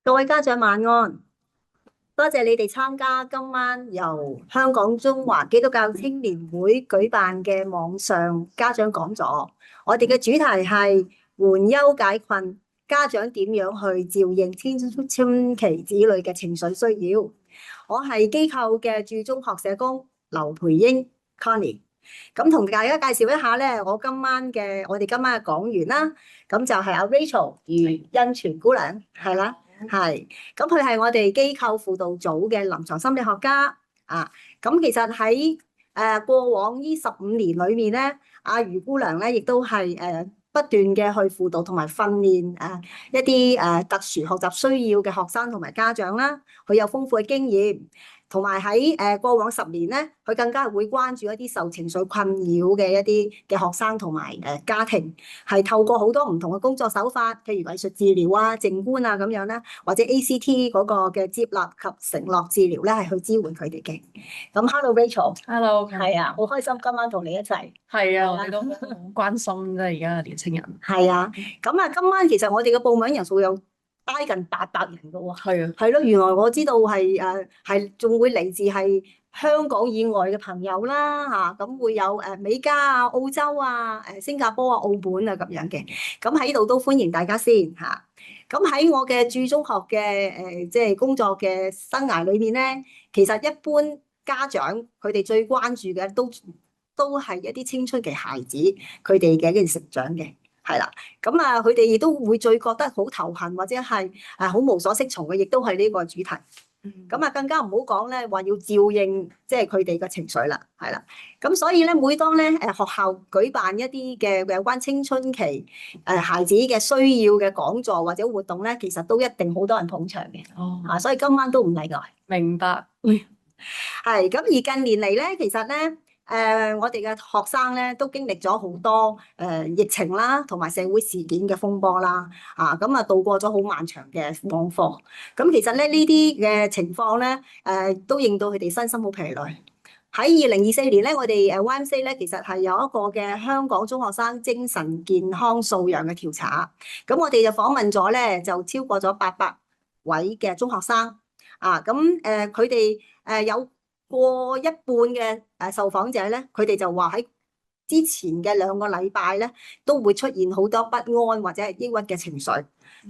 各位家長晚安，多謝你哋參加今晚由香港中華基督教青年會舉辦嘅網上家長講座。我哋嘅主題係緩憂解困，家長點樣去照應青春期子女嘅情緒需要。我係機構嘅駐中學社工劉培英 Connie，咁同大家介紹一下咧，我哋今晚嘅講員啦，咁就係阿 Rachel 余恩泉姑娘，係啦。係，咁佢係我哋機構輔導組嘅臨床心理學家啊。咁其實喺過往呢15年裏面咧，阿余姑娘咧亦都係不斷嘅去輔導同埋訓練一啲特殊學習需要嘅學生同埋家長啦。佢有豐富嘅經驗，同埋喺過往10年咧，佢更加係會關注一啲受情緒困擾嘅一啲嘅學生同埋家庭，係透過好多唔同嘅工作手法，譬如藝術治療啊、靜觀啊咁樣啦，或者 ACT 嗰個嘅接納及承諾治療咧，係去支援佢哋嘅。咁 Hello Rachel， Hello，係啊，好開心今晚同你一齊。係啊，我哋都好關心啫，而家嘅年青人。係啊，咁啊，今晚其實我哋嘅報名人數有挨近800人㗎喎。係啊，係咯，原來我知道係仲會嚟自係香港以外嘅朋友啦嚇，咁會有美加啊、澳洲啊、新加坡啊、澳門啊咁樣嘅，咁喺度都歡迎大家先嚇。咁喺我嘅駐中學嘅即係工作嘅生涯裏面咧，其實一般家長佢哋最關注嘅都係一啲青春期孩子佢哋嘅一件成長嘅。係啦，咁啊，佢哋亦都會最覺得好頭痕或者係好無所適從嘅，亦都係呢個主題。咁啊，更加唔好講咧，話要照應即係佢哋嘅情緒啦，係啦。咁所以咧，每當咧學校舉辦一啲嘅有關青春期孩子嘅需要嘅講座或者活動咧，其實都一定好多人捧場嘅。哦，所以今晚都唔例外。明白。係咁，而近年嚟咧，其實咧，我哋嘅學生咧都經歷咗好多疫情啦，同埋社會事件嘅風波啦，咁啊度過咗好漫長嘅網課。咁其實咧呢啲嘅情況咧，都令到佢哋身心好疲累。喺2024年咧，我哋YMC 咧其實係有一個嘅香港中學生精神健康素養嘅調查。咁我哋就訪問咗咧，就超過咗800位嘅中學生。咁佢哋有過一半嘅受訪者咧，佢哋就話喺之前嘅2個禮拜咧，都會出現好多不安或者係抑鬱嘅情緒。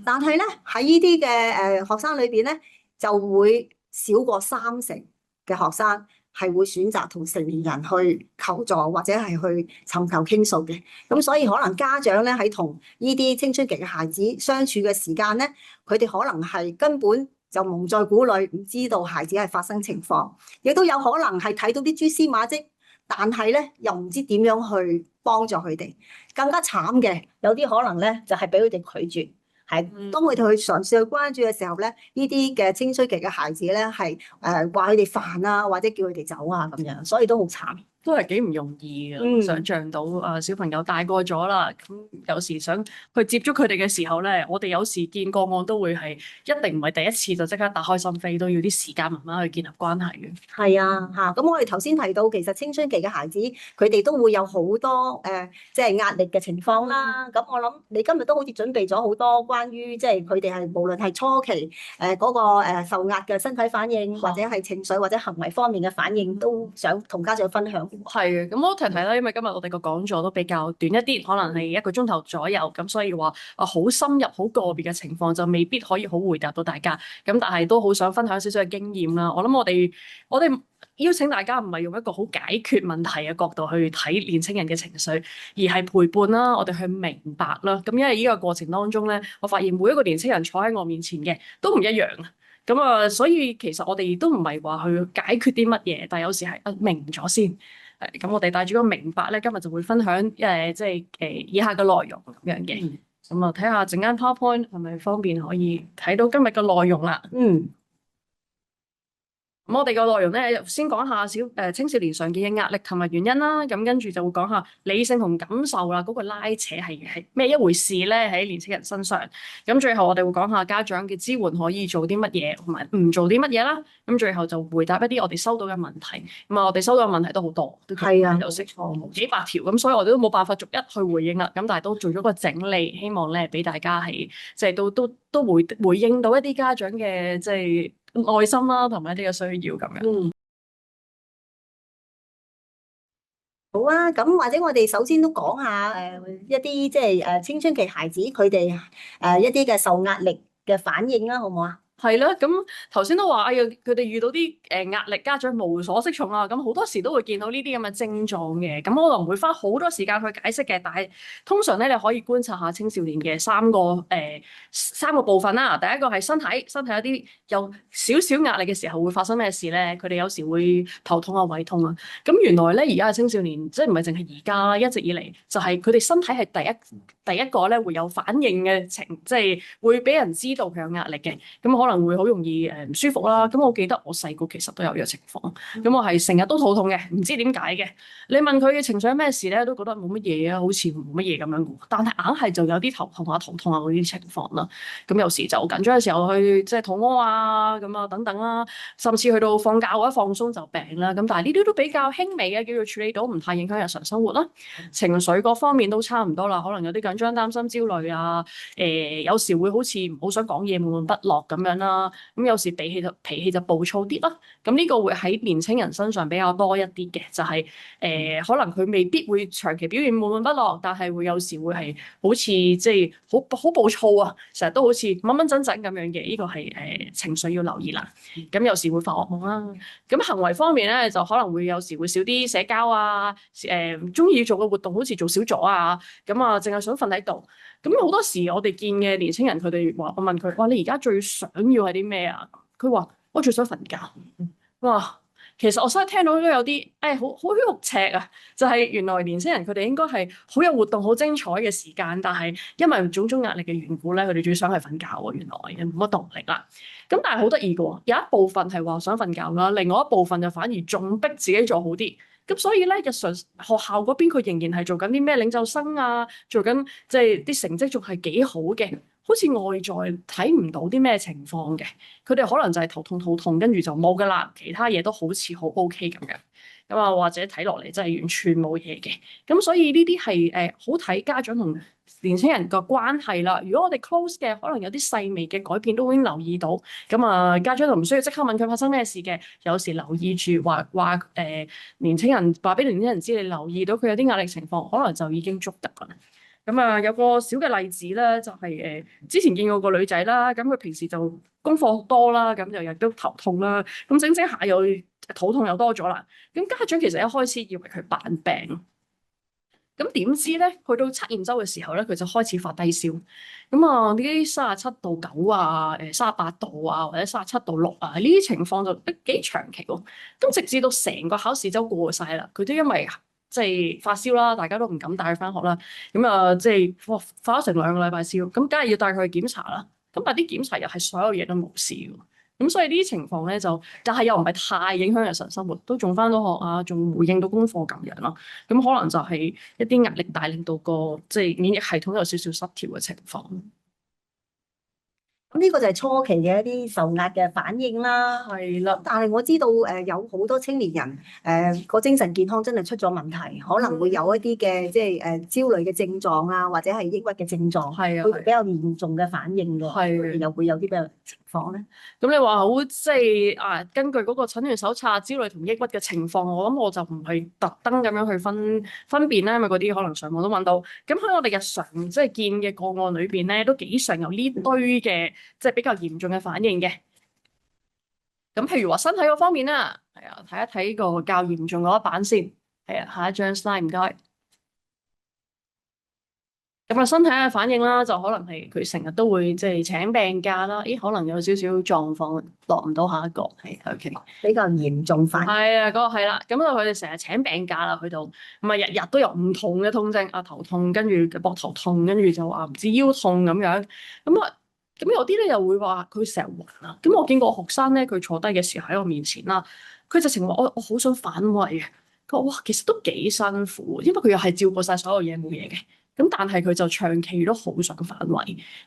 但係咧喺呢啲嘅學生裏邊咧，就會少過30%嘅學生係會選擇同成年人去求助或者係去尋求傾訴嘅。咁所以可能家長咧喺同呢啲青春期嘅孩子相處嘅時間咧，佢哋可能係根本就蒙在鼓裏，唔知道孩子係發生情況，亦都有可能係睇到啲蛛絲馬跡，但係咧又唔知點樣去幫助佢哋。更加慘嘅，有啲可能咧就係俾佢哋拒絕。係當佢哋去嘗試去關注嘅時候咧，呢啲嘅青春期嘅孩子咧係話佢哋煩啊，或者叫佢哋走啊咁樣，所以都好慘。都係幾唔容易嘅，想像到小朋友大個咗啦，咁有時想去接觸佢哋嘅時候咧，我哋有時見個案都會係一定唔係第一次就即刻打開心扉，都要啲時間慢慢去建立關係嘅。係啊，咁我哋頭先提到，其實青春期嘅孩子佢哋都會有好多即係壓力嘅情況啦。咁我諗你今日都好似準備咗好多關於即係佢哋係無論係初期嗰個受壓嘅身體反應，或者係情緒或者行為方面嘅反應，都想同家長分享。係嘅，咁我提提啦，因為今日我哋個講座都比較短一啲，可能係1個鐘頭左右，咁所以話好深入、好個別嘅情況就未必可以好回答到大家。咁但係都好想分享少少嘅經驗啦。我諗我哋邀請大家唔係用一個好解決問題嘅角度去睇年青人嘅情緒，而係陪伴啦，我哋去明白啦。咁因為呢個過程當中咧，我發現每一個年青人坐喺我面前嘅都唔一樣。咁所以其實我哋都唔係話去解決啲乜嘢，但係有時係明咗先。咁我哋帶住個明白咧，今日就會分享即係以下嘅內容咁樣嘅。咁睇下陣間 PowerPoint 係咪方便可以睇到今日嘅內容啦。咁我哋個內容咧，先講下青少年常見嘅壓力同埋原因啦。咁跟住就會講下理性同感受啦，嗰個拉扯係咩一回事咧？喺年輕人身上。咁最後我哋會講下家長嘅支援可以做啲乜嘢，同埋唔做啲乜嘢啦。咁最後就回答一啲我哋收到嘅問題。咁啊，我哋收到嘅問題都好多，都係啊，有識錯幾百條。咁所以我哋都冇辦法逐一去回應啦。咁但係都做咗個整理，希望咧俾大家係即係都回應到一啲家長嘅即係愛心啦，同埋一啲嘅需要咁樣。嗯，好啊，咁或者我哋首先都講下一啲即係青春期孩子佢哋一啲嘅受壓力嘅反應啦，好唔好啊？係啦，咁頭先都話，哎呀，佢哋遇到啲壓力，家長無所適從啊，咁好多時都會見到呢啲咁嘅症狀嘅。咁我就唔會花好多時間去解釋嘅，但係通常咧，你可以觀察下青少年嘅三個部分啦。第一個係身體有啲有少少壓力嘅時候會發生咩事咧？佢哋有時會頭痛啊、胃痛啊。咁原來咧，而家嘅青少年即係唔係淨係而家啦，一直以嚟就係佢哋身體係第一個咧會有反應嘅即係會俾人知道佢有壓力嘅。咁可能會好容易唔舒服啦。咁我記得我細個其實都有呢個情況。咁我係成日都肚痛嘅，唔知點解嘅。你問佢嘅情緒係咩事咧，都覺得冇乜嘢啊，好似冇乜嘢咁樣。但係硬係就有啲頭痛啊、頭痛啊嗰啲情況啦。咁有時就緊張嘅時候去即係肚屙啊，咁啊等等啦，甚至去到放假或者放鬆就病啦。咁但係呢啲都比較輕微嘅，叫做處理到，唔太影響日常生活啦。情緒各方面都差唔多啦，可能有啲緊張、擔心、焦慮啊。有時會好似唔好想講嘢、悶悶不樂咁樣啦。咁有時脾氣就暴躁啲啦。咁呢個會喺年青人身上比較多一啲嘅，就係可能佢未必會長期表現悶悶不樂，但係會有時會係好似即係好暴躁啊，成日都好似掹掹陣陣咁樣嘅。呢個係情緒要留意啦。咁有時會發噩夢啦。咁行為方面咧，就可能會有時會少啲社交啊，中意做嘅活動好似做少咗啊。咁啊，淨係想瞓喺度。咁好多時我哋見嘅年青人，佢哋話我問佢：哇，你而家最想要係啲咩啊？佢話我最想瞓覺。哇，其實我真係聽到都有啲好肉赤啊！就係原來年青人佢哋應該係好有活動、好精彩嘅時間，但係因為種種壓力嘅緣故咧，佢哋最想係瞓覺喎。原來冇乜動力啦。咁但係好得意嘅喎，有一部分係話想瞓覺啦，另外一部分就反而仲逼自己做好啲。咁所以咧，日常學校嗰邊佢仍然係做緊啲咩領袖生啊，做緊即係啲成績仲係幾好嘅，好似外在睇唔到啲咩情況嘅。佢哋可能就係頭痛肚痛，跟住就冇噶啦，其他嘢都好似好 OK 咁樣。咁啊，或者睇落嚟真係完全冇嘢嘅。咁所以呢啲係好睇家長同年輕人個關係啦。如果我哋 close 嘅，可能有啲細微嘅改變都已經留意到。咁啊，家長就唔需要即刻問佢發生咩事嘅。有時留意住話年輕人話俾年輕人知，你留意到佢有啲壓力情況，可能就已經足得㗎啦。咁啊，有個小嘅例子咧，就係之前見過個女仔啦。咁佢平時就功課多啦，咁就亦都頭痛啦。咁整整下又肚痛又多咗啦。咁家長其實一開始以為佢扮病，咁點知咧，去到測驗周嘅時候咧，佢就開始發低燒。咁啊，呢啲37度9啊，38度啊，或者37度6啊，呢啲情況就都幾長期喎。咁直至到成個考試周過晒啦，佢都因為即係發燒啦，大家都唔敢帶佢翻學啦。咁啊，即係發咗成2個禮拜燒，咁梗係要帶佢去檢查啦。咁但係啲檢查又係所有嘢都冇事喎。咁所以呢啲情況咧但係又唔係太影響日常生活，都仲翻到學啊，仲回應到功課咁樣咯。咁可能就係一啲壓力大，令到個即係免疫系統有少少失調嘅情況。咁呢個就係初期嘅一啲受壓嘅反應啦。係啦，但係我知道有好多青年人個精神健康真係出咗問題，可能會有一啲嘅即係焦慮嘅症狀啊，或者係抑鬱嘅症狀，係啊，會比較嚴重嘅反應㗎。係又會有啲咩情況咧？咁你話好即係根據嗰個診斷手冊，焦慮同抑鬱嘅情況，我諗我就唔係特登咁樣去分辨啦，因為嗰啲可能上網都揾到。咁喺我哋日常即係見嘅個案裏邊咧，都幾常有呢堆嘅即係比較嚴重嘅反應嘅。咁譬如話身體嗰方面啦，係啊，睇一睇個較嚴重嗰一版先。係啊，下一張 slide 唔該。咁啊，身體嘅反應啦，就可能係佢成日都會即係請病假啦。咦，可能有少少狀況落唔到下一個，係 OK。比較嚴重反應。係啊，嗰個係啦。咁啊，佢哋成日請病假啦，去到咁啊，日日都有唔同嘅痛症啊，頭痛，跟住膊頭痛，跟住就話唔知腰痛咁樣。咁啊，咁有啲咧又會話佢成日暈啊。咁我見過學生咧，佢坐低嘅時候喺我面前啦，佢直情話我好想反胃啊。佢話哇，其實都幾辛苦，因為佢又係照顧晒所有嘢冇嘢嘅。咁但係佢就長期都好想反胃。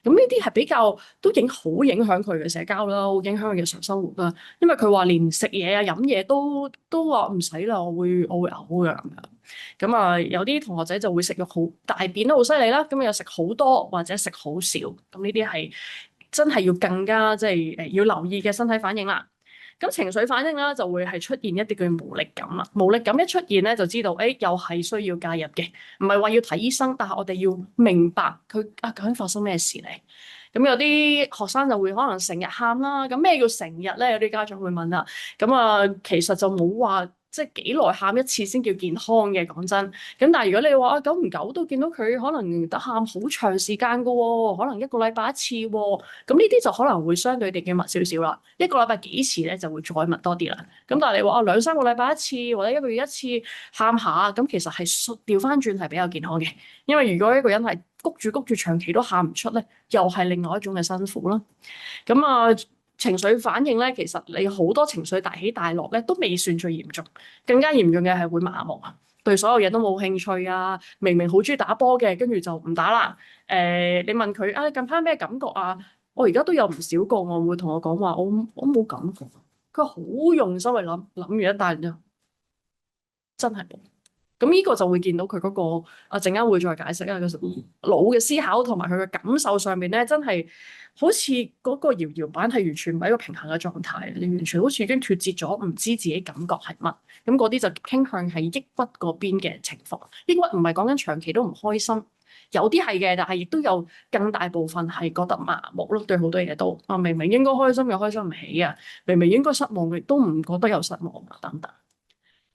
咁呢啲係比較都好影響佢嘅社交啦，好影響佢嘅日常生活啦。因為佢話連食嘢啊、飲嘢都話唔使啦，我會嘔㗎咁樣。咁啊，有啲同學仔就會食肉好大便都好犀利啦，咁又食好多或者食好少，咁呢啲係真係要更加即係要留意嘅身體反應啦。咁情緒反應啦，就會係出現一啲叫無力感啦。無力感一出現咧，就知道又係需要介入嘅，唔係話要睇醫生，但係我哋要明白佢究竟發生咩事咧。咁有啲學生就會可能成日喊啦，咁咩叫成日咧？有啲家長會問啦。咁啊，其實就冇話即係幾耐喊一次先叫健康嘅，講真。咁但係如果你話久唔久都見到佢可能得喊好長時間噶喎，可能一個禮拜一次喎，咁呢啲就可能會相對地嘅密少少啦。一個禮拜幾次咧就會再密多啲啦。咁但係你話兩三個禮拜一次或者一個月一次喊下，咁其實係調翻轉係比較健康嘅。因為如果一個人係谷住長期都喊唔出咧，又係另外一種嘅辛苦啦。咁啊，情緒反應咧，其實你好多情緒大起大落咧，都未算最嚴重，更加嚴重嘅係會麻木啊，對所有嘢都冇興趣啊，明明好中意打波嘅，跟住就唔打啦。你問佢啊，近排咩感覺啊？我而家都有唔少個案會同我講話，我冇感覺，佢好用心去諗，諗完一大輪就真係冇。咁呢個就會見到佢嗰個啊，陣間會再解釋啊。其實腦嘅思考同埋佢嘅感受上面咧，真係好似嗰個搖搖板係完全唔係一個平衡嘅狀態，你完全好似已經脫節咗，唔知自己感覺係乜。咁嗰啲就傾向係抑鬱嗰邊嘅情況。抑鬱唔係講緊長期都唔開心，有啲係嘅，但係亦都有更大部分係覺得麻木咯，對好多嘢都啊，明明應該開心又開心唔起啊，明明應該失望亦都唔覺得有失望啊，等等。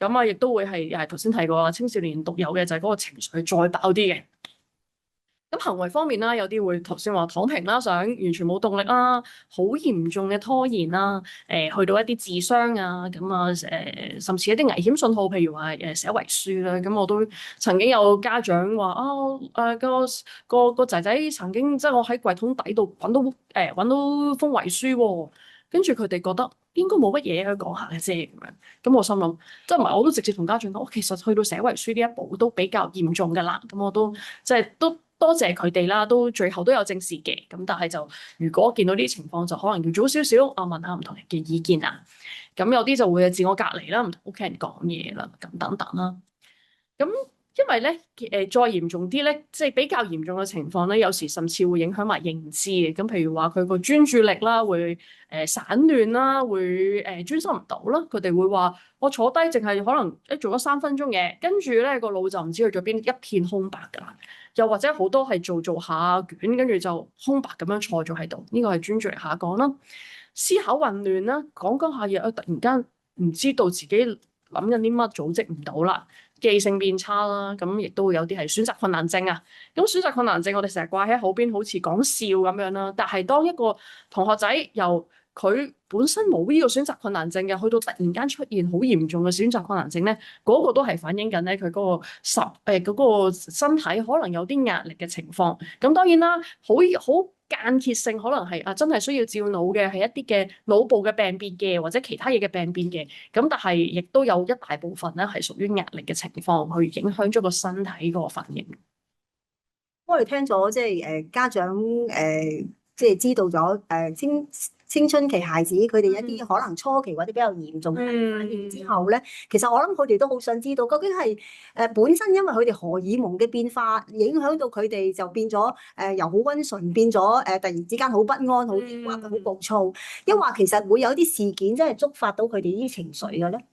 咁啊，亦都會係又係頭先提過青少年獨有嘅就係嗰個情緒再爆啲嘅。咁行為方面啦，有啲會頭先話躺平啦，想完全冇動力啦，好嚴重嘅拖延啦，去到一啲自傷啊，咁啊甚至一啲危險信號，譬如話寫遺書啦，咁我都曾經有家長話啊個仔仔曾經即係我喺櫃桶底度揾到封遺書喎，跟住佢哋覺得應該冇乜嘢可以講下嘅啫咁樣，咁我心諗即係唔係我都直接同家長講，我其實去到寫遺書呢一步都比較嚴重㗎啦，咁我都即係都。多謝佢哋啦，都最後都有正視嘅。咁但係就如果見到呢啲情況，就可能要早少少啊，問下唔同人嘅意見啊。咁有啲就會自我隔離啦，唔同屋企人講嘢啦，咁等等啦。咁因為咧再嚴重啲咧，即係比較嚴重嘅情況咧，有時甚至會影響埋認知嘅。咁譬如話佢個專注力啦，會散亂啦，會專心唔到啦。佢哋會話我坐低淨係可能做咗3分鐘嘢，跟住咧個腦就唔知去咗邊，一片空白㗎啦。又或者好多係做下卷，跟住就空白咁樣坐咗喺度，呢個係專注力下降啦，思考混亂啦，講講下嘢，突然間唔知道自己諗緊啲乜，組織唔到啦，記性變差啦，咁亦都會有啲係選擇困難症啊。咁選擇困難症我哋成日掛喺口邊，好似講笑咁樣啦。但係當一個同學仔由佢本身冇呢個選擇困難症嘅，去到突然間出現好嚴重嘅選擇困難症咧，嗰個都係反映緊咧佢嗰個身體可能有啲壓力嘅情況。咁當然啦，好間歇性可能係真係需要照腦嘅，係一啲嘅腦部嘅病變嘅，或者其他嘢嘅病變嘅。咁但係亦都有一大部分咧係屬於壓力嘅情況，去影響咗個身體嗰個反應。我哋聽咗即係家長即係知道咗青春期孩子佢哋一啲可能初期或者比較嚴重嘅反應之後咧，其實我諗佢哋都好想知道究竟係本身因為佢哋荷爾蒙嘅變化影響到佢哋就變咗由好溫順變咗突然之間好不安、好抑鬱、好暴躁，抑或其實會有啲事件真係觸發到佢哋呢啲情緒嘅咧？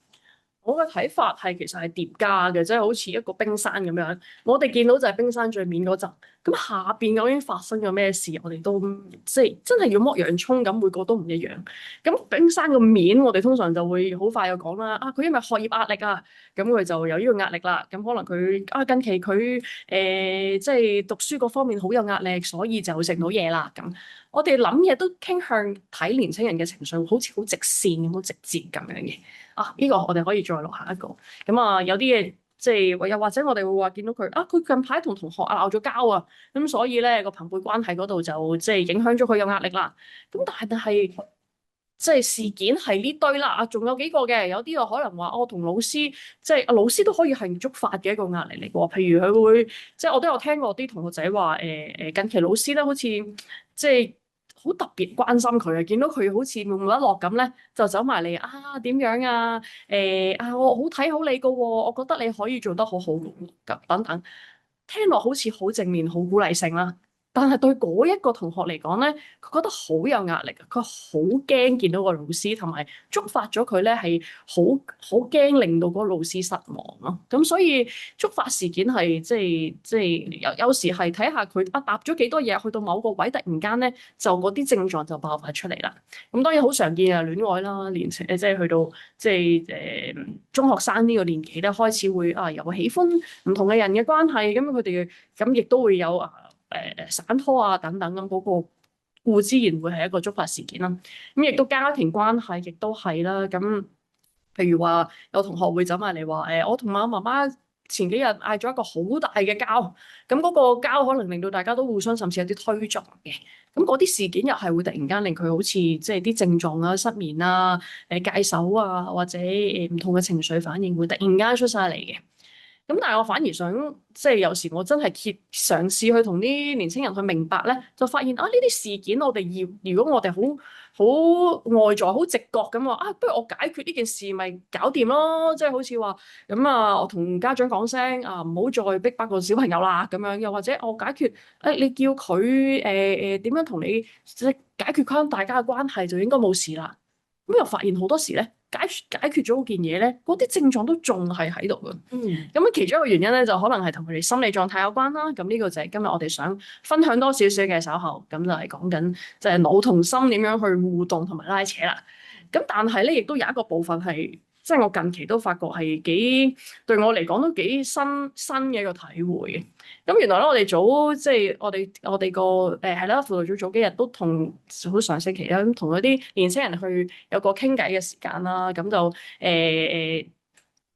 我嘅睇法係其實係疊加嘅，即係好似一個冰山咁樣。我哋見到就係冰山最面嗰陣，咁下邊究竟發生咗咩事，我哋都即係真係要剝洋葱咁，每個都唔一樣。咁冰山個面，我哋通常就會好快就講啦。佢因為學業壓力啊，咁佢就有呢個壓力啦。咁可能佢近期佢即係讀書嗰方面好有壓力，所以就食唔到嘢啦。咁我哋諗嘢都傾向睇年輕人嘅情緒，好似好直線咁，好直接咁樣嘅。呢個我哋可以再落下一個。咁有啲嘢即係又或者我哋會話見到佢啊，佢近排同同學啊鬧咗交啊，咁所以咧個朋輩關係嗰度就即係影響咗佢有壓力啦。咁但係即係事件係呢堆啦，啊仲有幾個嘅，有啲我可能話我同老師，即係老師都可以係觸發嘅一個壓力嚟嘅喎。譬如佢會即係我都有聽過啲同學仔話近期老師咧好似即係好特別關心佢啊，見到佢好似悶悶一落咁咧，就走埋嚟啊點樣啊我好睇好你㗎喎，我覺得你可以做得好好咁等等，聽落好似好正面、好鼓勵性啦。但係對嗰一個同學嚟講咧，佢覺得好有壓力啊！佢好驚見到個老師，同埋觸發咗佢咧係好驚令到嗰個老師失望咯。咁所以觸發事件係即係有時係睇下佢搭咗幾多嘢，去到某個位，突然間咧就嗰啲症狀就爆發出嚟啦。咁當然好常見啊，戀愛啦，年青即係去到即係中學生呢個年紀咧，開始會啊有喜歡唔同嘅人嘅關係，咁佢哋咁亦都會有散拖啊等等咁嗰個固之然會係一個觸發事件啦。咁亦都家庭關係亦都係啦。咁譬如話有同學會走埋嚟話我同阿媽媽前幾日嗌咗一個好大嘅交，咁嗰個交可能令到大家都互相甚至有啲推撞嘅。咁嗰啲事件又係會突然間令佢好似即係啲症狀啊、失眠啊、戒手啊，或者唔同嘅情緒反應會突然間出晒嚟嘅。咁但係我反而想，即係有時我真係嘗試去同啲年青人去明白咧，就發現啊呢啲事件我哋要，如果我哋好外在好直覺咁話啊，不如我解決呢件事咪搞掂咯，即係好似話咁啊，我同家長講聲啊，唔好再逼迫個小朋友啦咁樣，又或者我解決你叫佢點樣同你即係解決翻大家嘅關係就應該冇事啦。咁又發現好多時咧，解決咗嗰件嘢咧，嗰啲症狀都仲係喺度嘅。咁其中一個原因咧，就可能係同佢哋心理狀態有關啦。咁呢個就係今日我哋想分享多少少嘅稍後，咁就係講緊就係腦同心點樣去互動同埋拉扯啦。咁但係咧，亦都有一個部分係，即係我近期都發覺係幾對我嚟講都幾新嘅一個體會嘅。咁原來咧，我哋即係我哋個係啦，輔導組早幾日都好上星期啦，咁同嗰啲年青人去有個傾偈嘅時間啦，咁就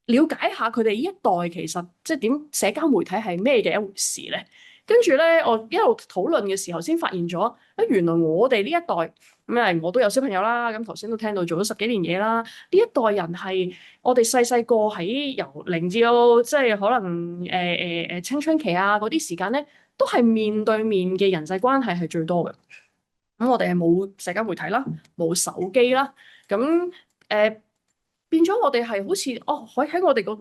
了解下佢哋呢一代其實即係點社交媒體係咩嘅一回事咧。跟住咧，我一路討論嘅時候，先發現咗啊，原來我哋呢一代咁我都有小朋友啦。咁頭先都聽到做咗10幾年嘢啦。呢一代人係我哋細細個喺由零至到即係可能青春期啊嗰啲時間咧，都係面對面嘅人際關係係最多嘅。咁我哋係冇社交媒體啦，冇手機啦。咁變咗我哋係好似喺我哋個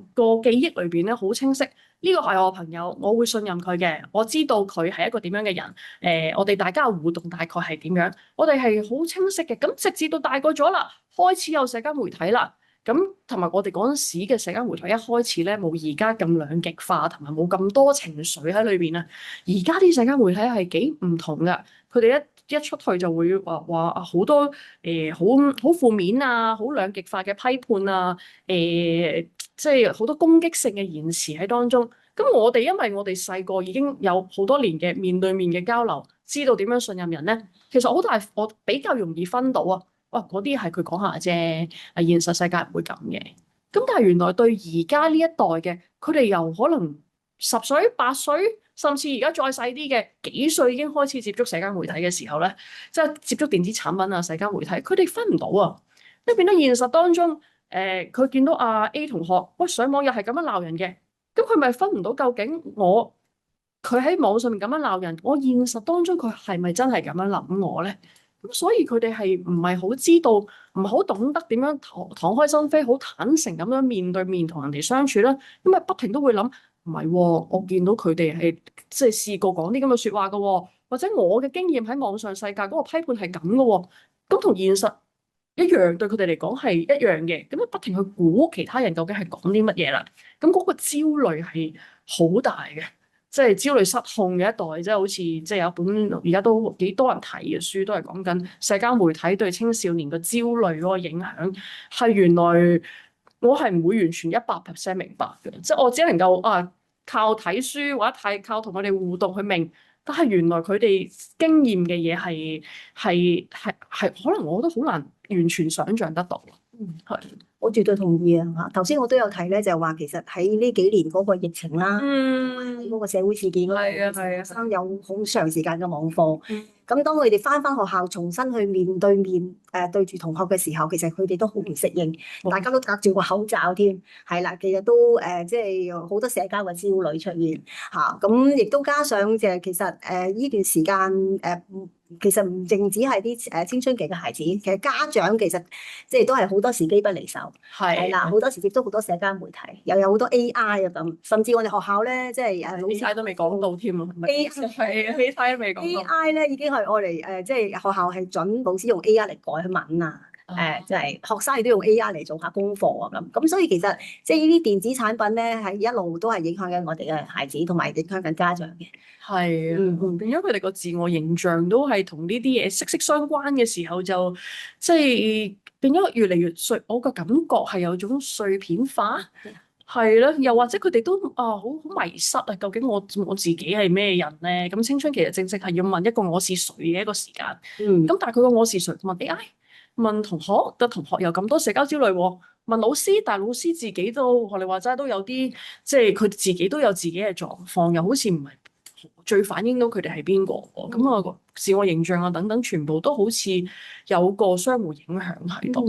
記憶裏邊咧，好清晰。呢個係我朋友，我會信任佢嘅。我知道佢係一個點樣嘅人。我哋大家嘅互動大概係點樣？我哋係好清晰嘅。咁直至到大個咗啦，開始有社交媒體啦。咁同埋我哋嗰陣時嘅社交媒體一開始咧，冇而家咁兩極化，同埋冇咁多情緒喺裏邊啊。而家啲社交媒體係幾唔同噶，佢哋一出去就會話好多好負面啊，好兩極化嘅批判啊，即係好多攻擊性嘅言辭喺當中。咁我哋因為我哋細個已經有好多年嘅面對面嘅交流，知道點樣信任人咧，其實我比較容易分到啊。哇！嗰啲係佢講下啫，現實世界唔會咁嘅。咁但係原來對而家呢一代嘅，佢哋由可能10歲、8歲，甚至而家再細啲嘅幾歲已經開始接觸社交媒體嘅時候咧，即係接觸電子產品啊、社交媒體，佢哋分唔到啊。即係變咗現實當中，佢見到阿 A 同學，喂上網又係咁樣鬧人嘅，咁佢咪分唔到究竟佢喺網上面咁樣鬧人，我現實當中佢係咪真係咁樣諗我咧？咁所以佢哋係唔係好知道，唔係好懂得點樣敞開心扉，好坦誠咁樣面對面同人哋相處咧。因為不停都會諗，唔係喎，我見到佢哋係即係試過講啲咁嘅説話嘅喎，或者我嘅經驗喺網上世界嗰個批判係咁嘅喎，咁同現實一樣，對佢哋嚟講係一樣嘅。咁不停去估其他人究竟係講啲乜嘢啦，咁嗰個焦慮係好大嘅。即係焦慮失控嘅一代，即係好似即係有一本而家都幾多人睇嘅書，都係講緊社交媒體對青少年嘅焦慮嗰個影響。係原來我係唔會完全100%明白嘅，即係我只能夠靠睇書或者靠同佢哋互動去明。但係原來佢哋經驗嘅嘢係可能我都好難完全想像得到。係，我絕對同意啊！嚇，頭先我都有提咧，就係話其實喺呢幾年嗰個疫情啦，嗰個社會事件嗰係啊度，係啊，學生有好長時間嘅網課。嗯咁當佢哋翻學校，重新去面對面對住同學嘅時候，其實佢哋都好唔適應，大家都隔住個口罩添，係啦，其實都即係有好多社交嘅焦慮出現嚇。咁亦都加上就係其實呢段時間其實唔淨止係啲青春期嘅孩子，其實家長其實即係都係好多時機不離手。係啦，好多時接觸好多社交媒體，又有好多 AI 啊咁，甚至我哋學校咧，即係老師 AI 都未講到添啊 AI 係啊，AI 都未講到。AI 咧已經係我哋即係學校係準老師用 AI 嚟改文啊，即係學生亦都用 AI 嚟做下功課啊咁所以其實即係呢啲電子產品咧，係一路都係影響緊我哋嘅孩子，同埋影響緊家長嘅。係啊，變咗佢哋個自我形象都係同呢啲嘢息息相關嘅時候就，即係變咗越嚟越碎。我個感覺係有種碎片化，係啦，又或者佢哋都好迷失啊！究竟我自己係咩人咧？咁青春其實正正係要問一個我是誰嘅一個時間。咁但係佢個我是誰問 AI，問同學，但同學有咁多社交焦慮喎。問老師，但係老師自己都學你話齋都有啲，即係佢自己都有自己嘅狀況，又好似唔係最反映到佢哋係邊個喎。咁啊個自我形象啊等等，全部都好似有個相互影響喺度。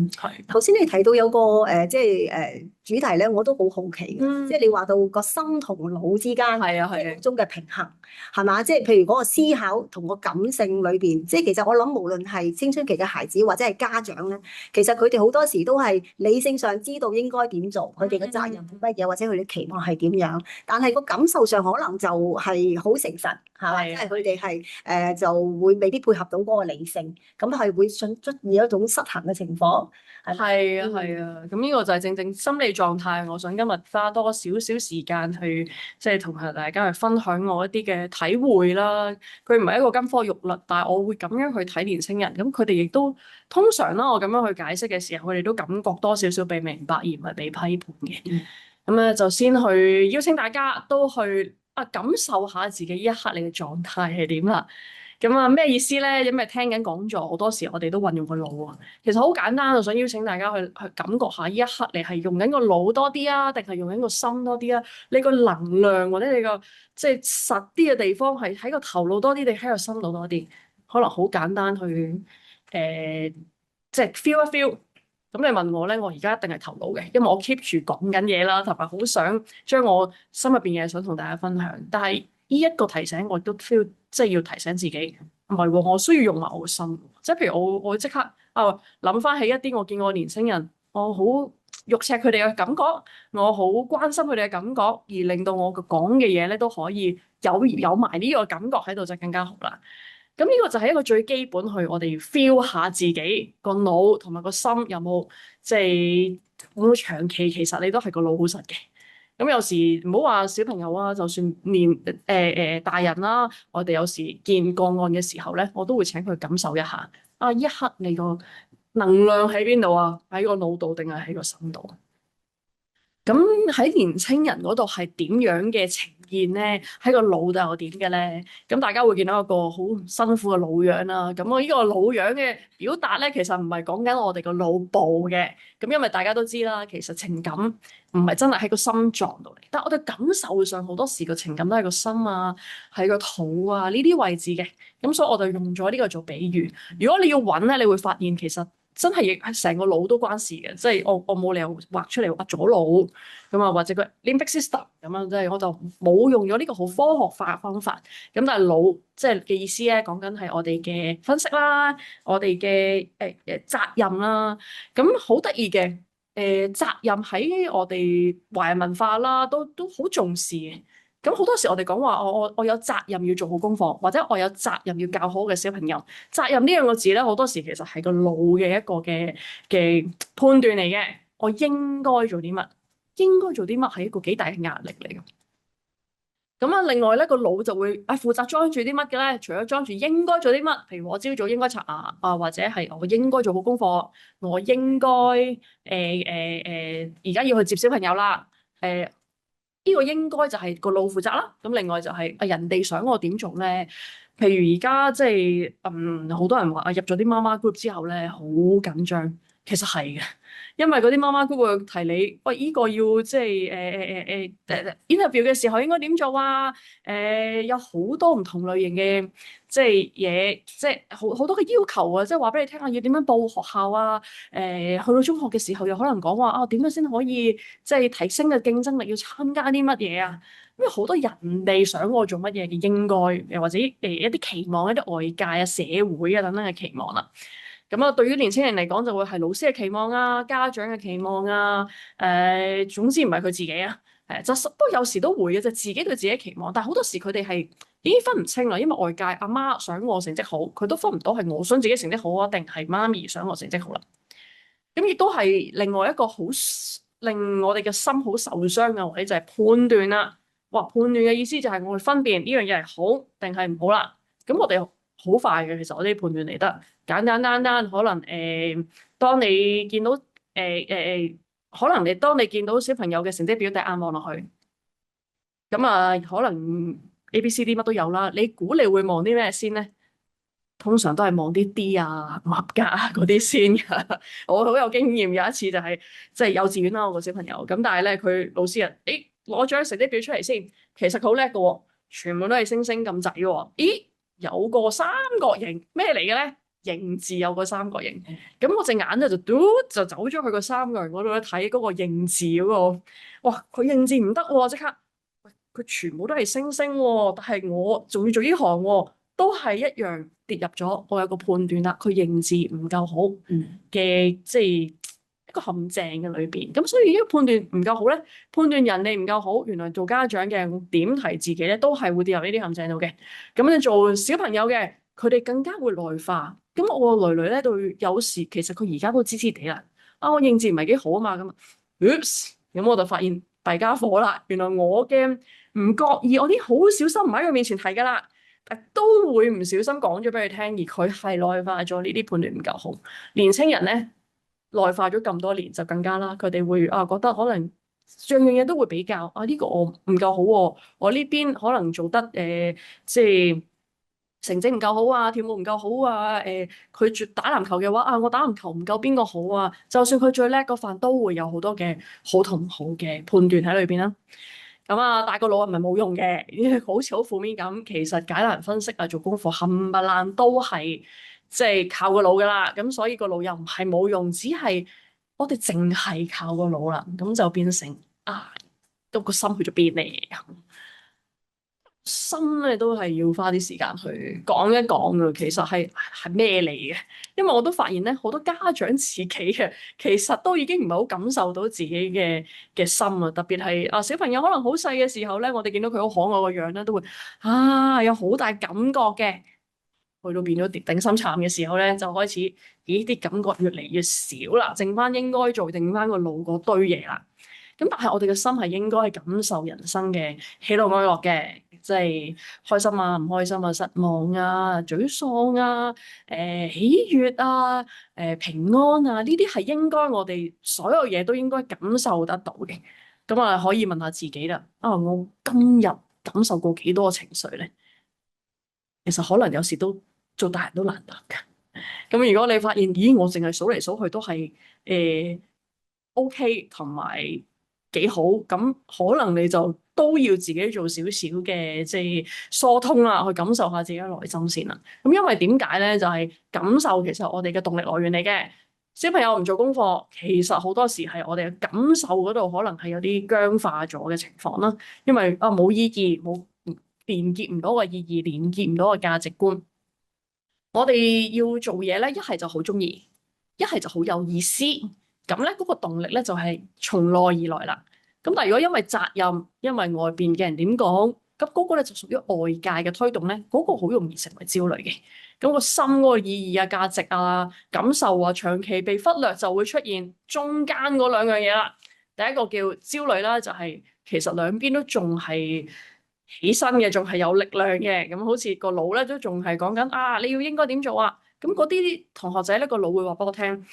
係。頭先你提到有個即係主題咧，我都好好奇嘅，即係你話到個心同腦之間係啊係啊中嘅平衡係嘛？即係譬如嗰個思考同個感性裏邊，即係其實我諗無論係青春期嘅孩子或者係家長咧，其實佢哋好多時都係理性上知道應該點做，佢哋嘅責任係乜嘢，或者佢哋期望係點樣，但係個感受上可能就係好誠實係嘛？即係佢哋係就會未必配合到嗰個理性，咁係會出現一種失衡嘅情況。係啊，係啊，咁呢個就係正正心理狀態。我想今日花多少少時間去，即係同大家去分享我一啲嘅體會啦。佢唔係一個金科玉律，但係我會咁樣去睇年青人。咁佢哋亦都通常啦，我咁樣去解釋嘅時候，佢哋都感覺多少少被明白而唔係被批判嘅。咁咧就先去邀請大家都去感受下自己呢一刻你嘅狀態係點啦。咁啊，咩意思咧？因為聽緊講座，好多時我哋都運用個腦啊。其實好簡單，我想邀請大家去感覺下呢一刻，你係用緊個腦多啲啊，定係用緊個心多啲啊？你個能量或者你個即係實啲嘅地方係喺個頭腦多啲，定喺個心腦多啲？可能好簡單去即係 feel 一 feel。咁你問我咧，我而家一定係頭腦嘅，因為我 keep 住講緊嘢啦，同埋好想將我心入邊嘅嘢想同大家分享。但係呢一個提醒，我都 feel 即係要提醒自己，唔係喎，我需要用埋我個心。即係譬如我即刻諗翻起一啲我見過年青人，我好肉赤佢哋嘅感覺，我好關心佢哋嘅感覺，而令到我講嘅嘢咧都可以有埋呢個感覺喺度，就更加好啦。咁呢個就係一個最基本去我哋 feel 下自己個腦同埋個心有冇即係會唔會長期其實你都係個腦好實嘅。咁有時唔好話小朋友啊，就算連大人啦，我哋有時見個案嘅時候咧，我都會請佢感受一下一刻你個能量喺邊度啊？喺個腦度定係喺個心度？咁喺年青人嗰度係點樣嘅呈現咧？喺個腦度又點嘅咧？咁大家會見到一個好辛苦嘅老樣啦。咁我呢個老樣嘅表達咧，其實唔係講緊我哋個腦部嘅。咁因為大家都知啦，其實情感唔係真係喺個心臟度嚟，但係我哋感受上好多時個情感都係個心啊，喺個肚啊呢啲位置嘅。咁所以我就用咗呢個做比喻。如果你要揾咧，你會發現其實真係亦係成個腦都關事嘅，即係我冇理由畫出嚟畫左腦咁啊，或者個 limbic system 咁樣，即係我就冇用咗呢個好科學化嘅方法。咁但係腦即係嘅意思咧，講緊係我哋嘅分析啦，我哋嘅責任啦。咁好得意嘅責任喺我哋華人文化啦，都好重視嘅。咁好多時我哋講話我有責任要做好功課，或者我有責任要教好嘅小朋友。責任呢兩個字咧，好多時其實係個腦嘅一個嘅判斷嚟嘅。我應該做啲乜？應該做啲乜係一個幾大嘅壓力嚟嘅。咁啊，另外咧個腦就會負責裝住啲乜嘅咧？除咗裝住應該做啲乜，譬如我朝早應該刷牙或者係我應該做好功課，我應該而家要去接小朋友啦，呢個應該就係個腦負責啦。咁另外就係人哋想我點做咧？譬如而家即係好多人話入咗啲媽媽 group 之後咧，好緊張，其實係嘅，因為嗰啲媽媽都會提你，喂，依個要即係interview 嘅時候應該點做啊？有好多唔同類型嘅即係嘢，即係好多嘅要求啊！即係話俾你聽下要點樣報學校啊？去到中學嘅時候又可能講話啊，點樣先可以即係提升嘅競爭力？要參加啲乜嘢啊？因為好多人哋想我做乜嘢嘅應該，又或者一啲期望、一啲外界啊、社會啊等等嘅期望啦。咁啊，對於年青人嚟講，就會係老師嘅期望啊、家長嘅期望啊，總之唔係佢自己啊，不過有時都會嘅，就自己對自己期望，但係好多時佢哋係已經分唔清啦，因為外界阿媽想我成績好，佢都分唔到係我想自己成績好啊，定係媽咪想我成績好啦。咁亦都係另外一個令我哋嘅心好受傷嘅位，就係判斷啦。哇，判斷嘅意思就係我去分辨呢樣嘢係好定係唔好啦。咁我哋好快嘅，其實我啲判斷嚟得簡簡單單，可能當你見到可能當你見到小朋友嘅成績表，第一眼望落去，咁啊，可能 A、B、C、D 乜都有啦。你估你會望啲咩先咧？通常都係望啲 D 啊、唔合格啊嗰啲先噶。我好有經驗，有一次就係即係幼稚園啦，我個小朋友咁，但係咧佢老師啊，攞張成績表出嚟先，其實佢好叻嘅喎，全部都係星星咁仔喎。咦，有個三角形咩嚟嘅咧？認字有個三角形，咁我隻眼咧就嘟就走咗去個三角形嗰度咧睇嗰個認字嗰個，哇！佢認字唔得喎，即刻，喂，佢全部都係星星喎，但係我仲要做呢行喎。都係一樣跌入咗，我有個判斷啦，佢認字唔夠好嘅，即係一個陷阱嘅裏邊。咁所以呢個判斷唔夠好咧，判斷人哋唔夠好，原來做家長嘅點提自己咧，都係會跌入呢啲陷阱度嘅。咁你做小朋友嘅，佢哋更加會內化。咁我個女女咧，到有時其實佢而家都知知地啦。啊，我認字唔係幾好啊嘛，咁，oops，咁我就發現弊家伙啦。原來我嘅唔覺意，我啲好小心唔喺佢面前提噶啦。都會唔小心講咗俾佢聽，而佢係內化咗呢啲判斷唔夠好。年青人咧內化咗咁多年就更加啦，佢哋會覺得可能樣樣嘢都會比較呢個我唔夠好喎，我呢邊可能做得即係成績唔夠好啊，跳舞唔夠好啊，佢打籃球嘅話我打籃球唔夠邊個好啊，就算佢最叻嗰份都會有好多嘅好同唔好嘅判斷喺裏邊啦。咁大個腦係咪冇用嘅？好似好負面咁。其實解難分析啊，做功課冚唪唥都係即係靠個腦噶啦。咁所以個腦又唔係冇用，只係我哋淨係靠個腦啦。咁就變成都個心去咗邊嚟？心咧都係要花啲時間去講一講嘅，其實係咩嚟嘅？因為我都發現咧，好多家長自己嘅其實都已經唔係好感受到自己嘅心啊，特別係小朋友可能好細嘅時候咧，我哋見到佢好可愛個樣咧，都會有好大感覺嘅。去到變咗頂心杉嘅時候咧，就開始啲感覺越嚟越少啦，剩翻應該做，剩翻個腦嗰堆嘢啦。咁但係我哋嘅心係應該係感受人生嘅喜怒哀樂嘅，即係開心啊、唔開心啊、失望啊、沮喪啊、喜悅啊、平安啊，呢啲係應該我哋所有嘢都應該感受得到嘅。咁可以問下自己啦，我今日感受過幾多情緒咧？其實可能有時都做大人都難得㗎。咁如果你發現，咦，我淨係數嚟數去都係OK 同埋幾好，咁可能你就都要自己做少少嘅即係疏通啦，去感受下自己嘅內心先啦。咁因為點解咧？就係感受其實我哋嘅動力來源嚟嘅。小朋友唔做功課，其實好多時係我哋嘅感受嗰度可能係有啲僵化咗嘅情況啦。因為冇意義，冇連結唔到個意義，連結唔到個價值觀。我哋要做嘢咧，一係就好中意，一係就好有意思。咁咧，嗰個動力咧就係從內而來啦。咁但係如果因為責任，因為外邊嘅人點講，咁嗰個咧就屬於外界嘅推動咧，嗰個好容易成為焦慮嘅。咁個心嗰個意義啊、價值啊、感受啊，長期被忽略，就會出現中間嗰兩樣嘢啦。第一個叫焦慮啦，就係其實兩邊都仲係起身嘅，仲係有力量嘅。咁好似個腦咧都仲係講緊你要應該點做啊？咁嗰啲同學仔咧個腦會話俾我聽，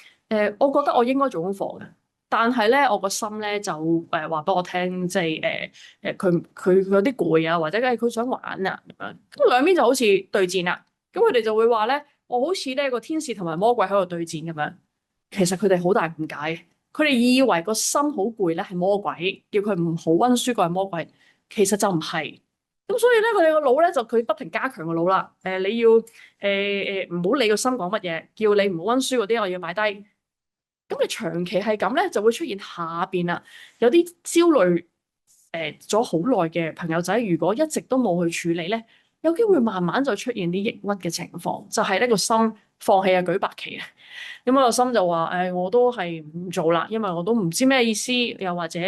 我覺得我應該做功課嘅，但係咧我個心咧就話俾我聽，即係佢有啲攰啊，或者佢想玩啊咁樣。咁兩邊就好似對戰啦。咁佢哋就會話咧，我好似咧個天使同埋魔鬼喺度對戰咁樣。其實佢哋好大誤解，佢哋以為個心好攰咧係魔鬼，叫佢唔好溫書個係魔鬼，其實就唔係。咁所以咧，佢哋個腦咧就佢不停加強個腦啦。你要唔好理個心講乜嘢，叫你唔好溫書嗰啲，我要買低。咁你長期係咁咧，就會出現下邊啦，有啲焦慮咗好耐嘅朋友仔，如果一直都冇去處理咧，有機會慢慢就出現啲抑鬱嘅情況，就係呢個心放棄啊舉白旗啊。咁我個心就話我都係唔做啦，因為我都唔知咩意思，又或者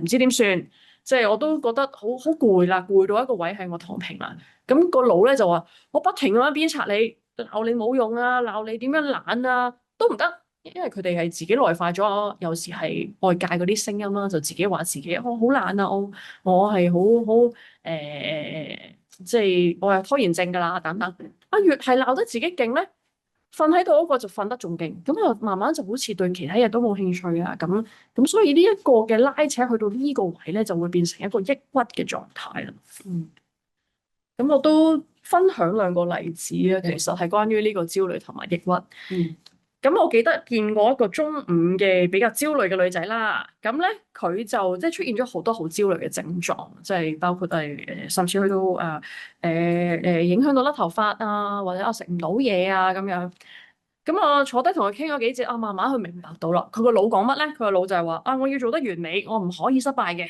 唔知點算，即係我都覺得好攰啦，攰到一個位係我躺平啦。咁個腦咧就話我不停咁樣鞭策你，鬧你冇用啊，鬧你點樣懶啊，都唔得。因為佢哋係自己內化咗，有時係外界嗰啲聲音啦，就自己話自己我好懶啊，我係好即係我係拖延症噶啦，等等。越係鬧得自己勁咧，瞓喺度嗰個就瞓得仲勁，咁就慢慢就好似對其他嘢都冇興趣啊，咁所以呢一個嘅拉扯去到呢個位咧，就會變成一個抑鬱嘅狀態啦。嗯，咁我都分享兩個例子啊，其實係關於呢個焦慮同埋抑鬱。嗯。咁我記得見過一個中五嘅比較焦慮嘅女仔啦，咁咧佢就即係出現咗好多好焦慮嘅症狀，即係包括甚至去到影響到甩頭髮啊，或者我食唔到嘢啊咁樣。咁我坐低同佢傾咗幾節，慢慢去明白到啦。佢個腦講乜咧？佢個腦就係話我要做得完美，我唔可以失敗嘅。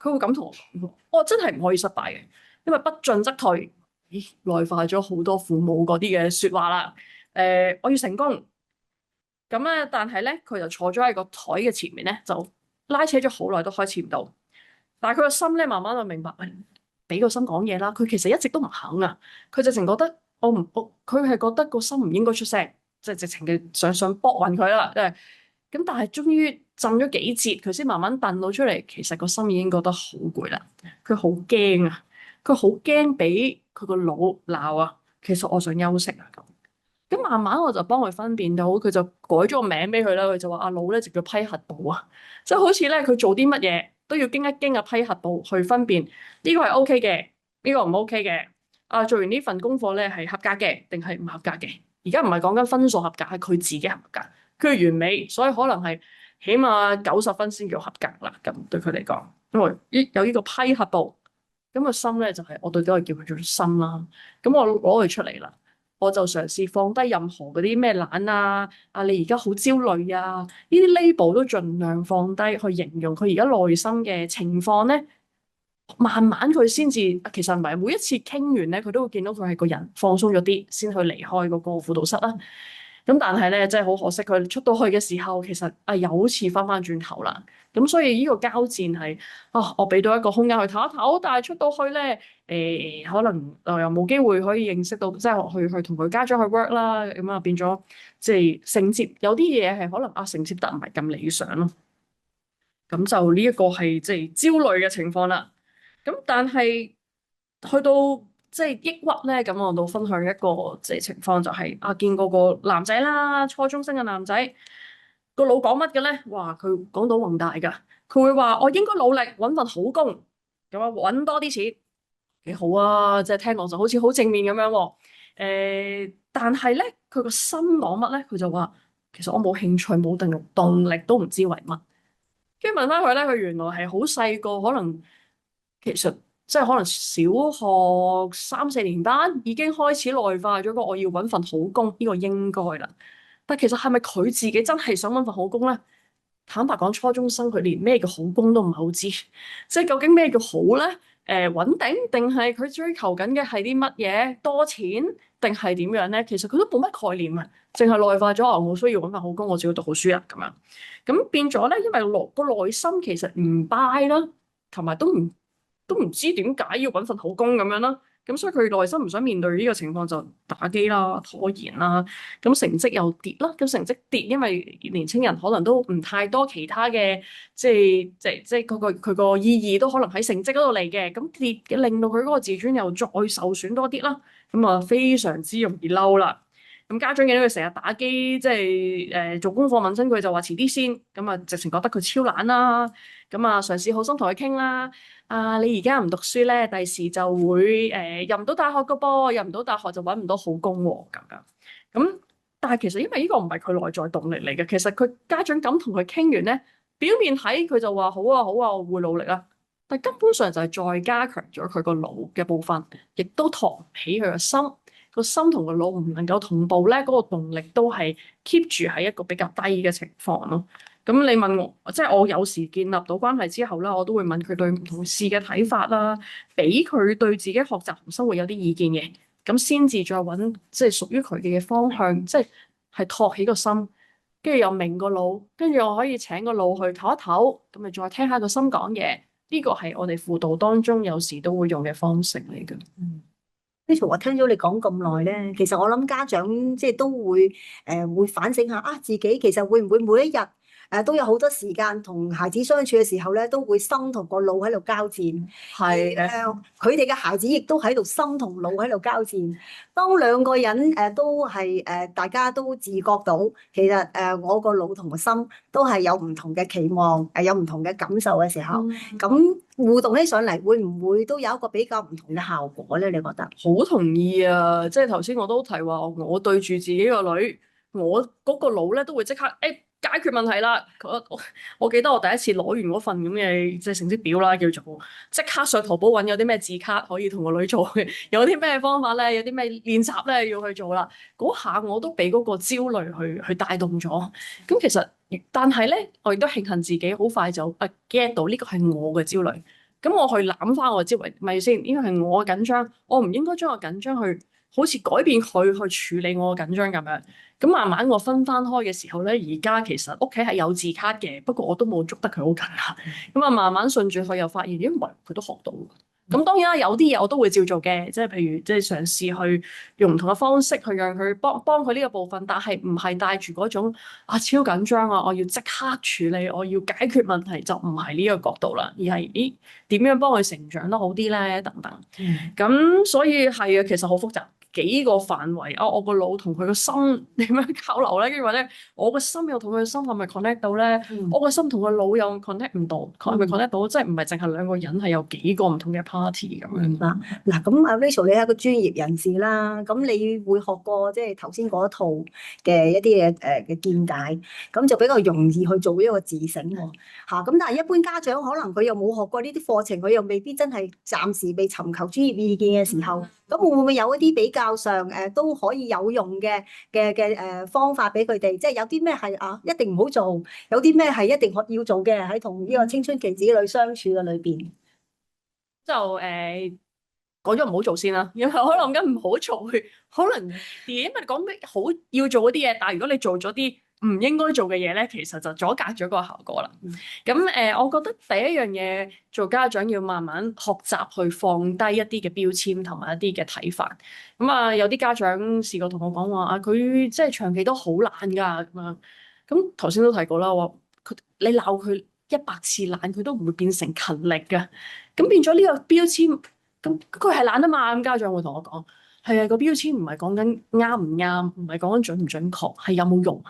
佢會咁同我講，我真係唔可以失敗嘅，因為不進則退。咦，內化咗好多父母嗰啲嘅説話啦。我要成功。咁咧，但係咧，佢就坐咗喺個台嘅前面咧，就拉扯咗好耐都開始唔到。但係佢個心咧，慢慢就明白，俾個心講嘢啦。佢其實一直都唔肯啊。佢直情覺得佢係覺得個心唔應該出聲，即係直情嘅想搏暈佢啦。即係咁，但係終於浸咗幾節，佢先慢慢掟到出嚟。其實個心已經覺得好攰啦，佢好驚啊，佢好驚俾佢個腦鬧啊。其實我想休息啊咁。咁慢慢我就幫佢分辨到，佢就改咗個名俾佢啦。佢就話阿腦咧就叫批核部啊，即係好似咧佢做啲乜嘢都要經一經嘅批核部去分辨呢個係 OK 嘅，呢個唔 OK 嘅。做完呢份功課咧係合格嘅定係唔合格嘅？而家唔係講緊分數合格，係佢自己合格，佢係完美，所以可能係起碼90分先叫合格啦。咁對佢嚟講，因為有呢個批核部，咁個心咧就係我對都係叫佢做心啦。咁我攞佢出嚟啦。我就嘗試放低任何嗰啲咩懶啊，你而家好焦慮啊，呢啲 label 都盡量放低，去形容佢而家內心嘅情況咧。慢慢佢先至，其實唔係每一次傾完咧，佢都會見到佢係個人放鬆咗啲，先去離開嗰個輔導室啦。咁但係咧，真係好可惜，佢出到去嘅時候，其實又好似翻轉頭啦。咁所以呢個交戰係我俾到一個空間去唞一唞，但係出到去咧，可能又冇機會可以認識到，即係去同佢家長去 work 啦。咁啊變咗即係承接有啲嘢係可能承接得唔係咁理想咯。咁就呢一個係即係焦慮嘅情況啦。咁但係去到即係抑鬱咧，咁我都分享一個即係情況，就係見過個男仔啦，初中生嘅男仔個腦講乜嘅咧？哇，佢講到宏大噶，佢會話我應該努力搵份好工，咁啊搵多啲錢，幾好啊！即係聽落就好似好正面咁樣喎。但係咧，佢個心講乜咧？佢就話其實我冇興趣，冇定動力，都唔知為乜。跟住問翻佢咧，佢原來係好細個，可能其實即係可能小學3、4年班已經開始內化咗個我要搵份好工，呢個應該啦。但其實係咪佢自己真係想搵份好工咧？坦白講，初中生佢連咩叫好工都唔係好知，即係究竟咩叫好咧？穩定定係佢追求緊嘅係啲乜嘢？多錢定係點樣咧？其實佢都冇乜概念啊，淨係內化咗我需要搵份好工，我只要讀好書啊咁樣。咁變咗咧，因為個內心其實唔 buy 啦，同埋都唔知點解要搵份好工咁樣啦。咁所以佢內心唔想面對呢個情況，就打機啦、拖延啦。咁成績又跌啦。咁成績跌，因為年青人可能都唔太多其他嘅，即係佢個意義都可能喺成績嗰度嚟嘅。咁跌嘅令到佢嗰個自尊又再受損多啲啦。咁啊，非常之容易嬲啦。咁家長見到佢成日打機，即係做功課問親佢就話遲啲先，咁啊直情覺得佢超懶啦。咁啊嘗試好心同佢傾啦。你而家唔讀書咧，第時就會入唔到大學噶噃，入唔到大學就搵唔到好工喎咁樣。咁但係其實因為呢個唔係佢內在動力嚟嘅，其實佢家長咁同佢傾完咧，表面睇佢就話好啊好啊，我會努力啦，但根本上就係再加強咗佢個腦嘅部分，亦都托唔起佢個心，個心同個腦唔能夠同步咧，嗰個動力都係 keep 住喺一個比較低嘅情況咯。咁你問我，即係我有時建立到關係之後啦，我都會問佢對唔同事嘅睇法啦，俾佢對自己學習同生活有啲意見嘅，咁先至再揾即係屬於佢嘅方向，即係托起個心，跟住又明個腦，跟住我可以請個腦去唞一唞，咁咪再聽下個心講嘢。呢個係我哋輔導當中有時都會用嘅方式嚟嘅。Rachel，我聽咗你講咁耐咧，其實我諗家長即係都會會反省下啊，自己其實會唔會每一日都有好多時間同孩子相處嘅時候咧，都會心同個腦喺度交戰。係嘅，佢哋嘅孩子亦都喺度心同腦喺度交戰。當兩個人都係大家都自覺到，其實我個腦同個心都係有唔同嘅期望，有唔同嘅感受嘅時候，咁互動起上嚟，會唔會都有一個比較唔同嘅效果咧？你覺得？好同意啊！即係頭先我都提話，我對住自己個女，我嗰個腦咧都會即刻解決問題啦。我記得我第一次攞完嗰份咁嘅即係成績表啦，叫做即刻上淘寶揾有啲咩字卡可以同個女做嘅，有啲咩方法咧，有啲咩練習咧要去做啦。嗰下我都俾嗰個焦慮去帶動咗。咁其實，但係咧，我亦都慶幸自己好快就get 到呢個係我嘅焦慮。咁我去攬翻我嘅焦慮，咪先？呢個係我嘅緊張，我唔應該將個緊張去好似改變佢去處理我嘅緊張咁樣。咁慢慢我分翻開嘅時候咧，而家其實屋企係有字卡嘅，不過我都冇捉得佢好緊啦。咁啊，慢慢順住佢又發現，咦，唔係佢都學到。咁當然啦，有啲嘢我都會照做嘅，即係譬如即係嘗試去用唔同嘅方式去讓佢幫佢呢個部分，但係唔係帶住嗰種超緊張啊，我要即刻處理，我要解決問題，就唔係呢個角度啦，而係咦點樣幫佢成長得好啲咧？等等。咁所以係啊，其實好複雜。幾個範圍啊，我個腦同佢個心點樣交流咧？跟住或者我個心又同佢個心係咪 connect 到咧？我個心同個腦又 connect 唔到，係咪 connect 到？即係唔係淨係兩個人，係有幾個唔同嘅 party 咁樣。明白。嗱，咁阿 Rachel 你係一個專業人士啦，咁你會學過即係頭先嗰一套嘅一啲嘅見解，咁就比較容易去做呢個自省喎。咁但係一般家長可能佢又冇學過呢啲課程，佢又未必真係暫時未尋求專業意見嘅時候，咁會唔會有一啲比較上都可以有用嘅方法俾佢哋？即係有啲咩係一定唔好做，有啲咩係一定要做嘅喺同呢個青春期子女相處嘅裏邊。就講咗唔好做先啦，因為可能咁唔好做，可能點咪講咩好要做嗰啲嘢，但係如果你做咗啲唔應該做嘅嘢咧，其實就阻隔咗個效果啦。咁我覺得第一樣嘢做家長要慢慢學習去放低一啲嘅標籤同埋一啲嘅睇法。咁有啲家長試過同我講話佢即係長期都好懶㗎咁樣。咁頭先都提過啦，話你鬧佢100次懶，佢都唔會變成勤力㗎。咁變咗呢個標籤，咁佢係懶啊嘛。咁家長會同我講，係啊，個標籤唔係講緊啱唔啱，唔係講緊準唔準確，係有冇用。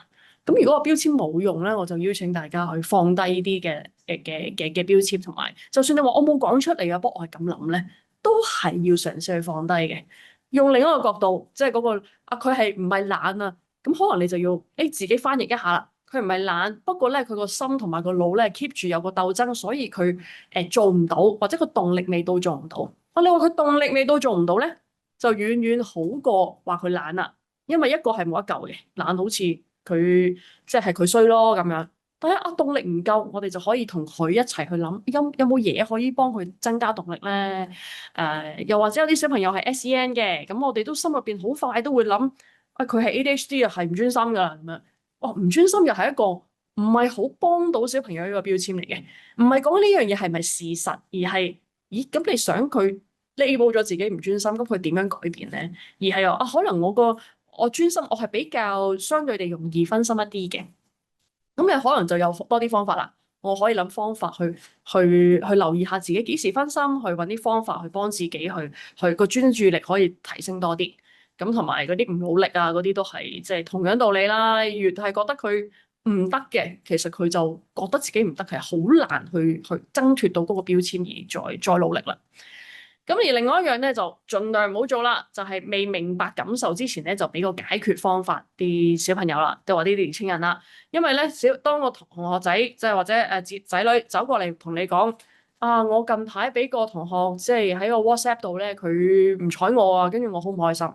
咁如果個標籤冇用咧，我就邀請大家去放低啲嘅標籤，同埋就算你話我冇講出嚟啊，不過我係咁諗咧，都係要嘗試去放低嘅。用另一個角度，即係嗰個佢係唔係懶啊？咁可能你就要自己翻譯一下啦。佢唔係懶，不過咧佢個心同埋個腦咧 keep 住有個鬥爭，所以佢做唔到，或者個動力未到做唔到。你話佢動力未到做唔到咧，就遠遠好過話佢懶啦。因為一個係冇得救嘅，懶好似佢即係佢衰咯咁樣。但係動力唔夠，我哋就可以同佢一齊去諗，有冇嘢可以幫佢增加動力咧？又或者有啲小朋友係 SEN 嘅，咁我哋都心入邊好快都會諗，佢係 ADHD 啊，係唔專心㗎啦咁樣。唔專心又係一個唔係好幫到小朋友一個標籤嚟嘅，唔係講呢樣嘢係咪事實，而係咦咁你想佢 label 咗自己唔專心，咁佢點樣改變咧？而係可能我專心，我係比較相對地容易分心一啲嘅，咁你可能就有多啲方法啦。我可以諗方法去留意下自己幾時分心，去揾啲方法去幫自己去個專注力可以提升多啲。咁同埋嗰啲唔努力啊，嗰啲都係即係同樣道理啦。越係覺得佢唔得嘅，其實佢就覺得自己唔得，係好難去掙脫到嗰個標籤而再努力啦。咁而另外一樣咧，就盡量唔好做啦，就係未明白感受之前咧，就俾個解決方法啲小朋友啦，即係話啲年青人啦。因為咧，當個同學仔即係或者仔女走過嚟同你講啊，我近排俾個同學即係喺個 WhatsApp 度咧，佢唔睬我啊，跟住我好唔開心。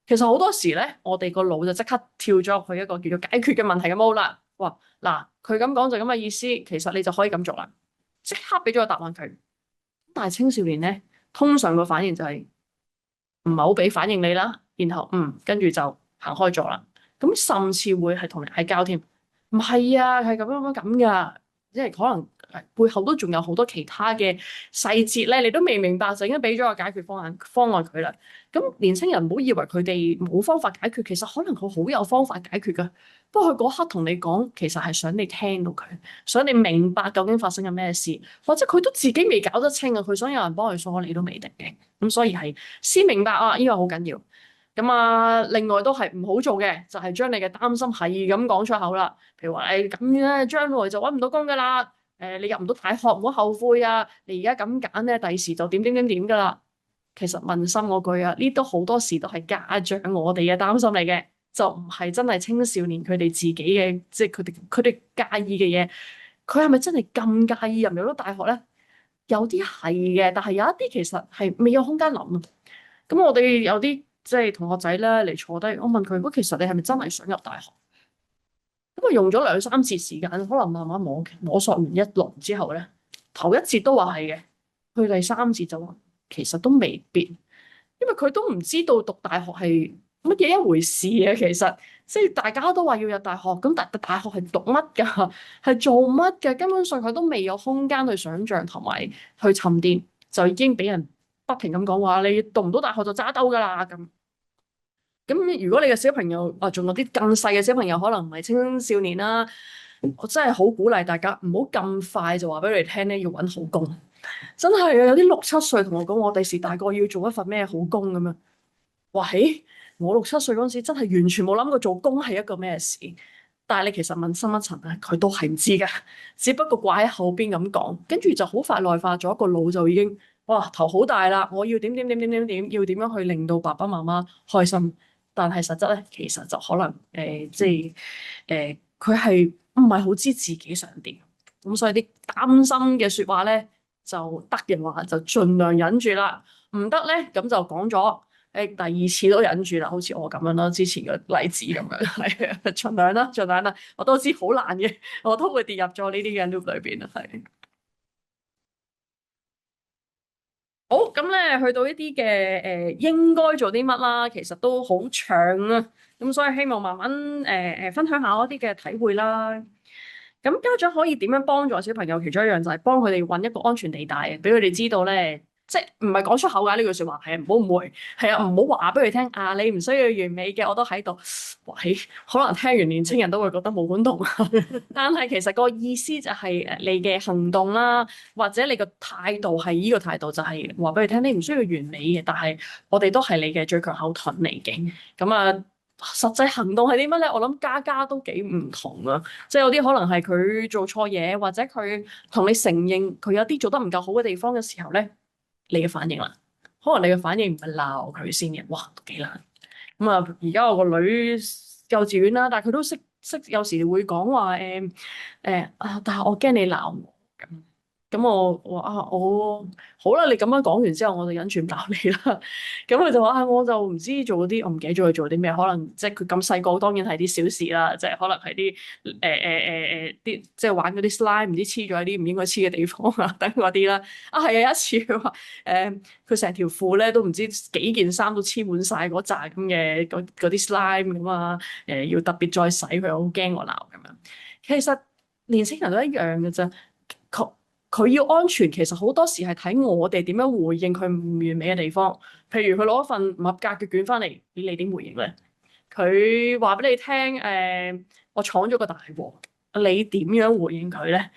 其實好多時咧，我哋個腦就即刻跳咗去一個叫做解決嘅問題嘅 mode 啦。哇，嗱，佢咁講就咁嘅意思，其實你就可以咁做啦，即刻俾咗個答案佢。但係青少年咧，通常個反應就係唔係好俾反應你啦，然後跟住就行開咗啦。咁甚至會係同你嗌交添。唔係啊，係咁樣咁噶，即係可能背後都仲有好多其他嘅細節咧，你都未明白就已經俾咗個解決方案佢啦。咁年青人唔好以為佢哋冇方法解決，其實可能佢好有方法解決噶。不過佢嗰刻同你講，其實係想你聽到佢，想你明白究竟發生緊咩事，或者佢都自己未搞得清啊，佢想有人幫佢梳理都未定嘅。咁所以係先明白啊，呢個好緊要。咁啊，另外都係唔好做嘅，就係將你嘅擔心係咁講出口啦。譬如話你咁樣將來就揾唔到工噶啦，你入唔到大學唔好後悔啊！你而家咁揀咧，第時就點點點點噶啦。其實問心嗰句啊，呢都好多時都係家長我哋嘅擔心嚟嘅，就唔係真係青少年佢哋自己嘅，即係佢哋介意嘅嘢。佢係咪真係咁介意入唔入到大學咧？有啲係嘅，但係有一啲其實係未有空間諗啊。咁我哋有啲即係同學仔咧嚟坐低，我問佢：喂，其實你係咪真係想入大學？咁啊用咗兩三節時間，可能慢慢摸索完一輪之後咧，頭一節都話係嘅，去第三節就話其實都未必，因為佢都唔知道讀大學係乜嘢一回事啊。其實即係大家都話要入大學，咁但大學係讀乜㗎？係做乜嘅？根本上佢都未有空間去想像同埋去沉澱，就已經俾人不停咁講話你讀唔到大學就揸兜㗎啦咁。咁如果你嘅小朋友啊，仲有啲更細嘅小朋友，可能唔係青少年啦，我真係好鼓勵大家唔好咁快就話俾你哋聽咧，要搵好工。真係啊，有啲6、7歲同我講，我第時大個要做一份咩好工咁樣。哇，嘿，我6、7歲嗰陣時真係完全冇諗過做工係一個咩事。但係你其實問深一層咧，佢都係唔知噶，只不過掛喺後邊咁講，跟住就好快內化咗個腦就已經哇頭好大啦！我要點點點點點點，要點樣去令到爸爸媽媽開心？但係實質咧，其實就可能即係佢係唔係好知自己想點，咁所以啲擔心嘅説話咧，就得嘅話就盡量忍住啦，唔得咧咁就講咗，第二次都忍住啦，好似我咁樣啦，之前嘅例子咁樣，係啊，盡量啦，盡量啦，我都知好難嘅，我都會跌入咗呢啲嘅 loop 裏邊啊，係。好，咁咧去到一啲嘅應該做啲乜啦，其實都好長啊，咁所以希望慢慢分享下我啲嘅體會啦。咁家長可以點樣幫助小朋友？其中一樣就係幫佢哋揾一個安全地帶，俾佢哋知道咧，即係唔係講出口㗎呢句説話，係啊，唔好誤會，係啊，唔好話俾佢聽啊，你唔需要完美嘅，我都喺度。喂，可能聽完年青人都會覺得冇管動，但係其實個意思就係你嘅行動啦，或者你個態度係呢個態度，就係話俾佢聽，你唔需要完美嘅，但係我哋都係你嘅最強後盾嚟嘅。咁啊，實際行動係啲乜咧？我諗家家都幾唔同啊，即係有啲可能係佢做錯嘢，或者佢同你承認佢有啲做得唔夠好嘅地方嘅時候咧，你嘅反應啦，可能你嘅反應唔係鬧佢先嘅，哇，都幾難。咁啊，而家我個女幼稚園啦，但係佢都識有時會講話啊，但係我驚你鬧我咁。咁我話啊，我好啦，你咁樣講完之後，我就忍住唔鬧你啦。咁佢就話啊，我就唔知做嗰啲，我唔記得咗佢做啲咩，可能即係佢咁細個，當然係啲小事啦，即係可能係啲啲即係玩嗰啲 slime，唔知黐咗喺啲唔應該黐嘅地方啊，等嗰啲啦。啊，係啊，有一次佢話佢成條褲咧都唔知幾件衫都黐滿晒嗰扎咁嘅嗰啲 slime 咁啊，要特別再洗佢，好驚我鬧咁樣。其實年青人都一樣嘅啫。佢要安全，其實好多時係睇我哋點樣回應佢唔完美嘅地方。譬如佢攞一份唔合格嘅卷翻嚟，你點回應咧？佢話俾你聽，我闖咗個大禍，你點樣回應佢咧？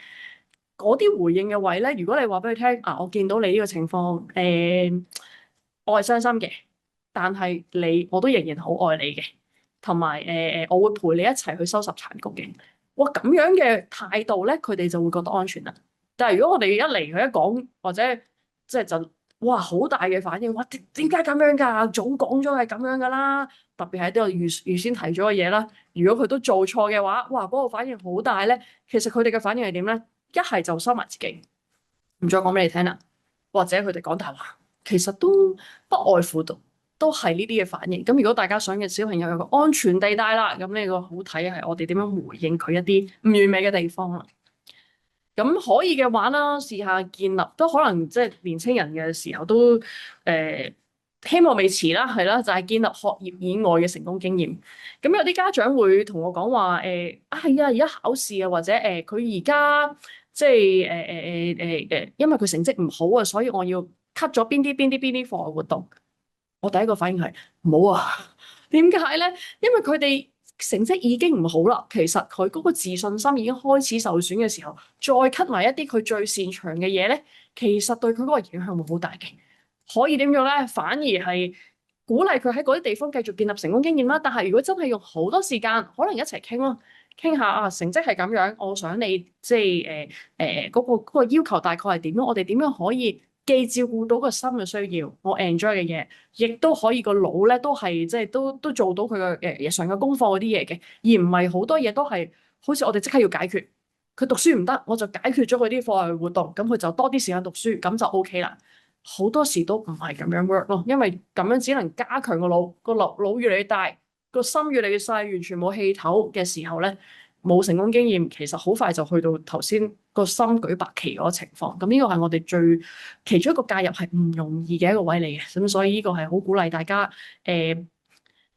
嗰啲回應嘅位咧，如果你話俾佢聽，啊，我見到你呢個情況，我係傷心嘅，但係我都仍然好愛你嘅，同埋我會陪你一齊去收拾殘局嘅。哇，咁樣嘅態度咧，佢哋就會覺得安全啦。但係如果我哋一嚟佢一講，或者即係就哇好大嘅反應，哇點解咁樣㗎？早講咗係咁樣㗎啦，特別係啲我預先提咗嘅嘢啦。如果佢都做錯嘅話，哇嗰個反應好大咧。其實佢哋嘅反應係點咧？一係就收埋自己，唔再講俾你聽啦，或者佢哋講大話，其實都不外乎都係呢啲嘅反應。咁如果大家想嘅小朋友有個安全地帶啦，咁呢個好睇係我哋點樣回應佢一啲唔完美嘅地方啦。咁可以嘅話啦，試下建立都可能即係年青人嘅時候都希望未遲啦，係啦，就係建立學業以外嘅成功經驗。咁有啲家長會同我講話係啊，而家考試啊，或者佢而家即係因為佢成績唔好啊，所以我要 cut 咗邊啲課外活動。我第一個反應係唔好啊，點解咧？因為佢哋成績已經唔好啦，其實佢嗰個自信心已經開始受損嘅時候，再 cut 埋一啲佢最擅長嘅嘢咧，其實對佢嗰個影響會好大嘅。可以點樣咧？反而係鼓勵佢喺嗰啲地方繼續建立成功經驗啦。但係如果真係用好多時間，可能一齊傾咯，傾下啊成績係咁樣，我想你即係嗰個要求大概係點樣？我哋點樣可以既照顧到個心嘅需要，我 enjoy 嘅嘢，亦都可以個腦咧都係即係都做到佢嘅日常嘅功課嗰啲嘢嘅，而唔係好多嘢都係好似我哋即刻要解決。佢讀書唔得，我就解決咗佢啲課外活動，咁佢就多啲時間讀書，咁就 OK 啦。好多時都唔係咁樣 work 咯，因為咁樣只能加強個腦，個腦越嚟越大，個心越嚟越細，完全冇氣頭嘅時候咧，冇成功經驗，其實好快就去到頭先個心舉白旗嗰個情況。咁呢個係我哋其中一個介入係唔容易嘅一個位嚟嘅，咁所以呢個係好鼓勵大家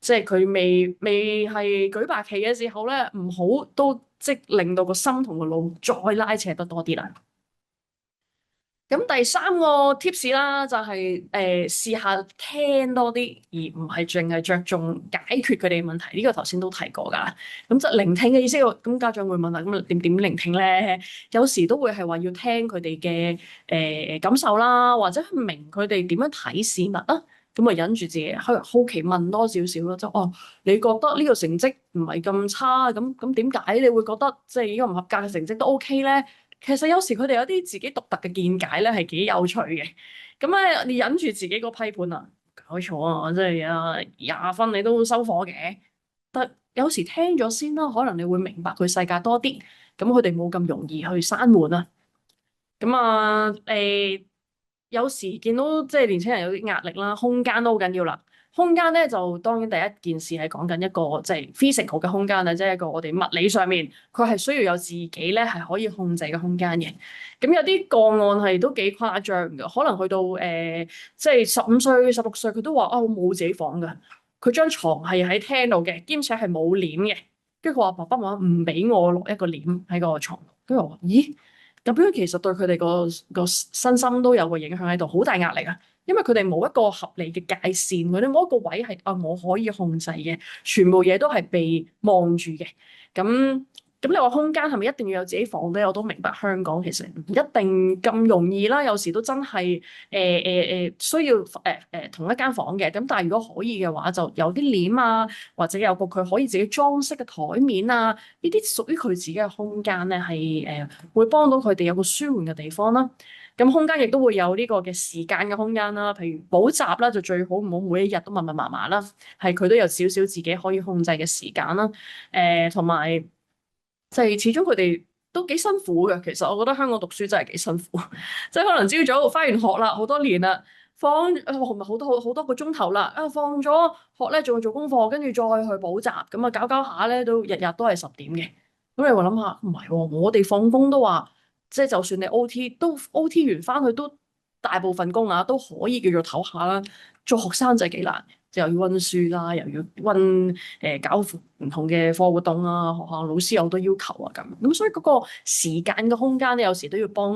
即係佢未係舉白旗嘅時候咧，唔好都即令到個心同個腦再拉扯得多啲啦。咁第三個 tips 啦，就係試下聽多啲，而唔係淨係着重解決佢哋問題。呢個頭先都提過㗎。咁就聆聽嘅意思，咁家長會問啦，咁點聆聽咧？有時都會係話要聽佢哋嘅感受啦，或者明佢哋點樣睇事物啦。咁啊忍住自己好奇問多少少咯，哦，你覺得呢個成績唔係咁差，咁點解你會覺得即係呢個唔合格嘅成績都 OK 咧？其實有時佢哋有啲自己獨特嘅見解咧，係幾有趣嘅。咁咧，你忍住自己個批判啊，搞錯啊！即係啊，20分你都收火嘅。但有時聽咗先啦，可能你會明白佢世界多啲。咁佢哋冇咁容易去閂門啊。咁啊，有時見到即係年輕人有啲壓力啦，空間都好緊要啦。空間咧就當然第一件事係講緊一個即係 physical 嘅空間啦，即係一個我哋物理上面佢係需要有自己咧係可以控制嘅空間嘅。咁有啲個案係都幾誇張嘅，可能去到即係15歲、16歲，佢都話啊我冇自己房㗎，佢張床係喺廳度嘅，兼且係冇簾嘅。跟住佢話爸爸媽媽唔俾我落一個簾喺個床。跟住我話咦？咁樣其實對佢哋個身心都有個影響喺度，好大壓力啊！因為佢哋冇一個合理嘅界線，佢哋冇一個位係啊我可以控制嘅，全部嘢都係被望住嘅。咁你話空間係咪一定要有自己房咧？我都明白香港其實唔一定咁容易啦，有時都真係需要同一間房嘅。咁但係如果可以嘅話，就有啲簾啊，或者有個佢可以自己裝飾嘅台面啊，呢啲屬於佢自己嘅空間咧，係會幫到佢哋有個舒緩嘅地方啦。咁空間亦都會有呢個嘅時間嘅空間啦，譬如補習啦，就最好唔好每一日都密密麻麻啦，係佢都有少少自己可以控制嘅時間啦。同埋就係始終佢哋都幾辛苦嘅。其實我覺得香港讀書真係幾辛苦，即係可能朝早返完學啦，好多年啦，放咪好多個鐘頭啦，啊放咗學咧，仲要做功課，跟住再去補習，咁啊搞下咧，都日日都係10點嘅。咁你話諗下，唔係喎，我哋放工都話，即係就算你 OT 都 OT 完翻去都大部分工啊都可以叫做唞下啦。做學生就係幾難，又要温書啦，又要温搞唔同嘅課活動啊，學校老師有好多要求啊咁所以嗰個時間嘅空間咧，有時都要幫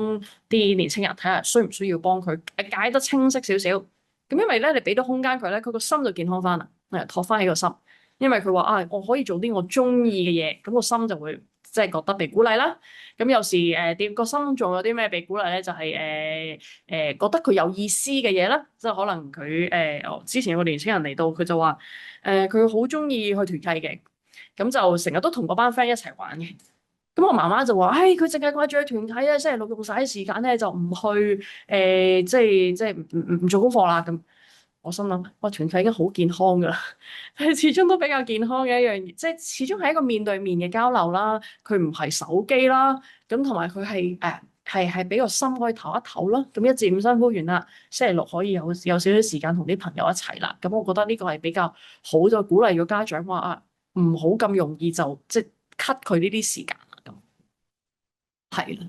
啲年青人睇下需唔需要幫佢解得清晰少少。咁因為咧，你俾到空間佢咧，佢個心就健康翻啦，托翻起個心。因為佢話啊，我可以做啲我中意嘅嘢，咁個心就會即係覺得被鼓勵啦。咁有時個心仲有啲咩被鼓勵咧？就係覺得佢有意思嘅嘢啦，即係可能佢之前有個年輕人嚟到，佢就話佢好中意去團契嘅，咁就成日都同嗰班 friend 一齊玩嘅。咁我媽媽就話：，佢淨係掛住去團體啊，星期六用晒啲時間咧就唔去即係唔做功課啦。咁我心諗，哇，團體已經好健康噶啦，但係始終都比較健康嘅一樣嘢，即係始終係一個面對面嘅交流啦。佢唔係手機啦，咁同埋佢係俾個心可以唞一唞咯。咁一至五辛苦完啦，星期六可以有少少時間同啲朋友一齊啦。咁我覺得呢個係比較好，就鼓勵咗家長話啊，唔好咁容易就即係 cut 佢呢啲時間啦。咁係啦。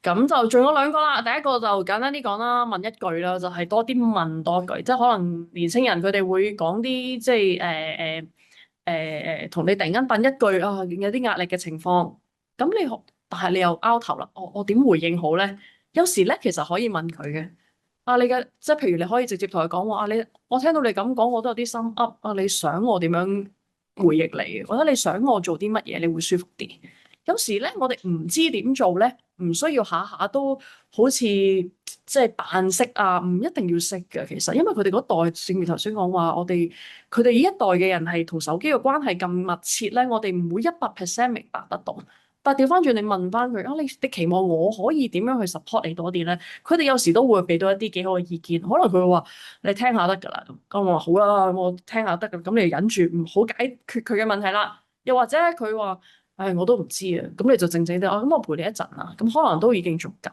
咁就仲有兩個啦，第一個就簡單啲講啦，問一句啦，就係多啲問多句，即係可能年青人佢哋會講啲即係同你突然間問一句啊，有啲壓力嘅情況，咁但係你又拗頭啦，我點回應好咧？有時咧其實可以問佢嘅，啊你嘅即係譬如你可以直接同佢講話啊，我聽到你咁講，我都有啲心噏啊，你想我點樣回應你？或者你想我做啲乜嘢，你會舒服啲？有時咧，我哋唔知點做咧，唔需要下下都好似即係扮識啊，唔一定要識嘅。其實，因為佢哋嗰代，正如頭先講話，佢哋呢一代嘅人係同手機嘅關係咁密切咧，我哋唔會100%明白得到。但係調翻轉，你問翻佢啊，你期望我可以點樣去 support 你多啲咧？佢哋有時都會俾到一啲幾好嘅意見，可能佢會話你聽下得㗎啦。咁我話好啦，我聽下得㗎，咁你忍住唔好解決佢嘅問題啦。又或者佢話。我都唔知啊，咁你就靜靜地，咁我陪你一陣啦，咁可能都已經足夠。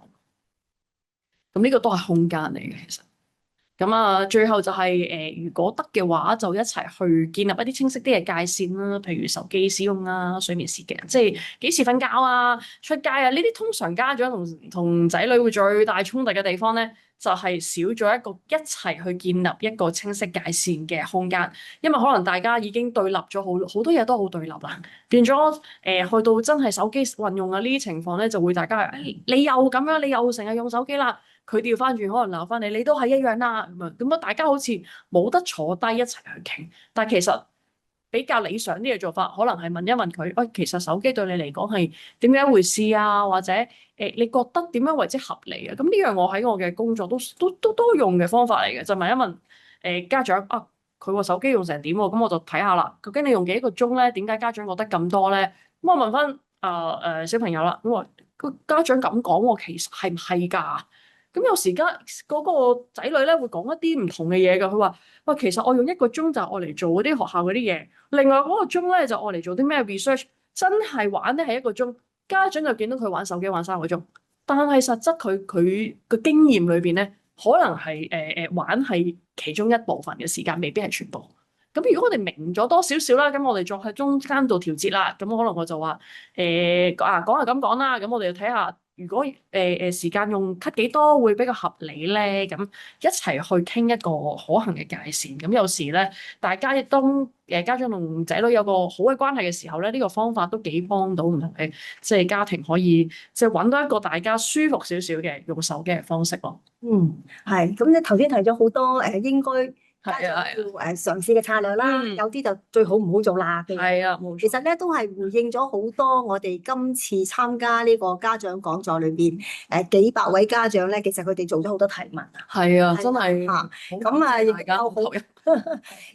咁呢個都係空間嚟嘅，其實。咁啊，最後就係、如果得嘅話，就一齊去建立一啲清晰啲嘅界線啦。譬如手機使用啊、睡眠時間，即係幾時瞓覺啊、出街啊，呢啲通常家長同仔女會最大衝突嘅地方咧，就係、少咗一個一齊去建立一個清晰界線嘅空間。因為可能大家已經對立咗好多嘢都好對立啦，變咗去到真係手機運用啊呢啲情況咧，就會大家你又咁樣，你又成日用手機啦。佢調翻轉，可能鬧翻你，你都係一樣啦。咁啊，大家好似冇得坐低一齊去傾。但係其實比較理想啲嘅做法，可能係問一問佢，喂，其實手機對你嚟講係點樣一回事啊？或者你覺得點樣為之合理啊？咁呢樣我喺我嘅工作都用嘅方法嚟嘅，就問一問家長啊，佢個手機用成點喎？咁我就睇下啦。究竟你用幾個鐘咧？點解家長覺得咁多咧？咁我問翻小朋友啦。咁話個家長咁講喎，其實係唔係㗎？咁有時間嗰個仔女咧會講一啲唔同嘅嘢㗎，佢話：喂，其實我用一個鐘就係我嚟做嗰啲學校嗰啲嘢，另外嗰個鐘咧就我嚟做啲咩 research，真係玩咧係一個鐘，家長就見到佢玩手機玩3個鐘，但係實質佢個經驗裏邊咧，可能係玩係其中一部分嘅時間，未必係全部。咁如果我哋明咗多少少啦，咁我哋再喺中間度調節啦。咁可能我就話講係咁講啦。咁我哋就睇下，如果時間用 cut 幾多會比較合理咧？咁一齊去傾一個可行嘅界線。咁有時咧，大家亦當家長同仔女有個好嘅關係嘅時候咧，呢個方法都幾幫到唔同嘅即係家庭可以即係揾到一個大家舒服少少嘅用手機嘅方式咯。係。咁你頭先提咗好多應該家長係啊，要嘗試嘅策略啦，嗯，有啲就最好唔好做啦。係啊，冇錯。其實咧都係回應咗好多我哋今次參加呢個家長講座裏邊幾百位家長咧，其實佢哋做咗好多提問啊。係啊，係真係啊，好咁啊，亦大家有好投入。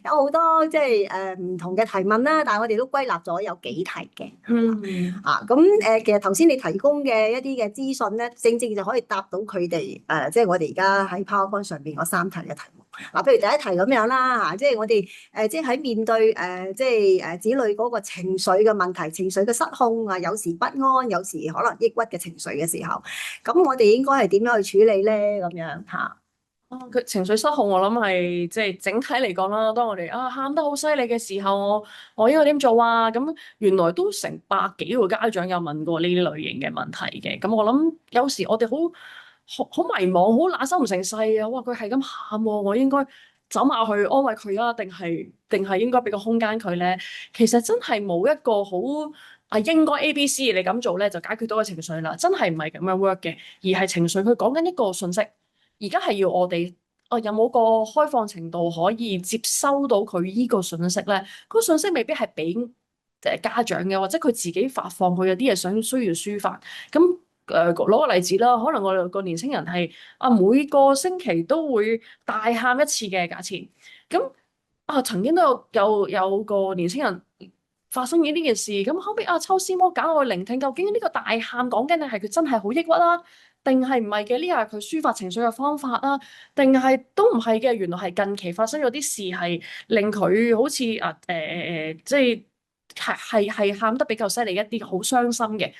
有好多即係唔同嘅提問啦，但係我哋都歸納咗有幾題嘅。嗯，咁其實頭先你提供嘅一啲嘅資訊咧，正正就可以答到佢哋即係我哋而家喺 PowerPoint 上邊嗰3題嘅題目。譬如第一題咁樣啦嚇，即係我哋即係喺面對即係子女嗰個情緒嘅問題、情緒嘅失控啊，有時不安，有時可能抑鬱嘅情緒嘅時候，咁我哋應該係點樣去處理咧？咁樣嚇。佢情緒失控，我諗係即係整體嚟講啦。當我哋喊得好犀利嘅時候，我應該點做啊？咁原來都成百幾個家長有問過呢啲類型嘅問題嘅。咁我諗有時我哋好迷茫，好拿手唔成勢啊！哇，佢係咁喊喎，我應該走埋去安慰佢啊，定係應該俾個空間佢咧？其實真係冇一個好應該 A、B、C 你咁做咧就解決到個情緒啦。真係唔係咁樣 work 嘅，而係情緒佢講緊一個訊息。而家係要我哋有冇個開放程度可以接收到佢依個信息咧？個信息未必係俾家長嘅，或者佢自己發放，佢有啲嘢需要抒發。咁攞個例子啦，可能我哋個年青人係每個星期都會大喊一次嘅假設。咁曾經都有個年青人發生嘅呢件事，咁後尾抽絲剝繭去聆聽，究竟呢個大喊講緊嘅係佢真係好抑鬱啦，定係唔係嘅？呢係佢抒發情緒嘅方法啦，定係都唔係嘅？原來係近期發生咗啲事係令佢好似即係喊得比較犀利一啲，好傷心嘅。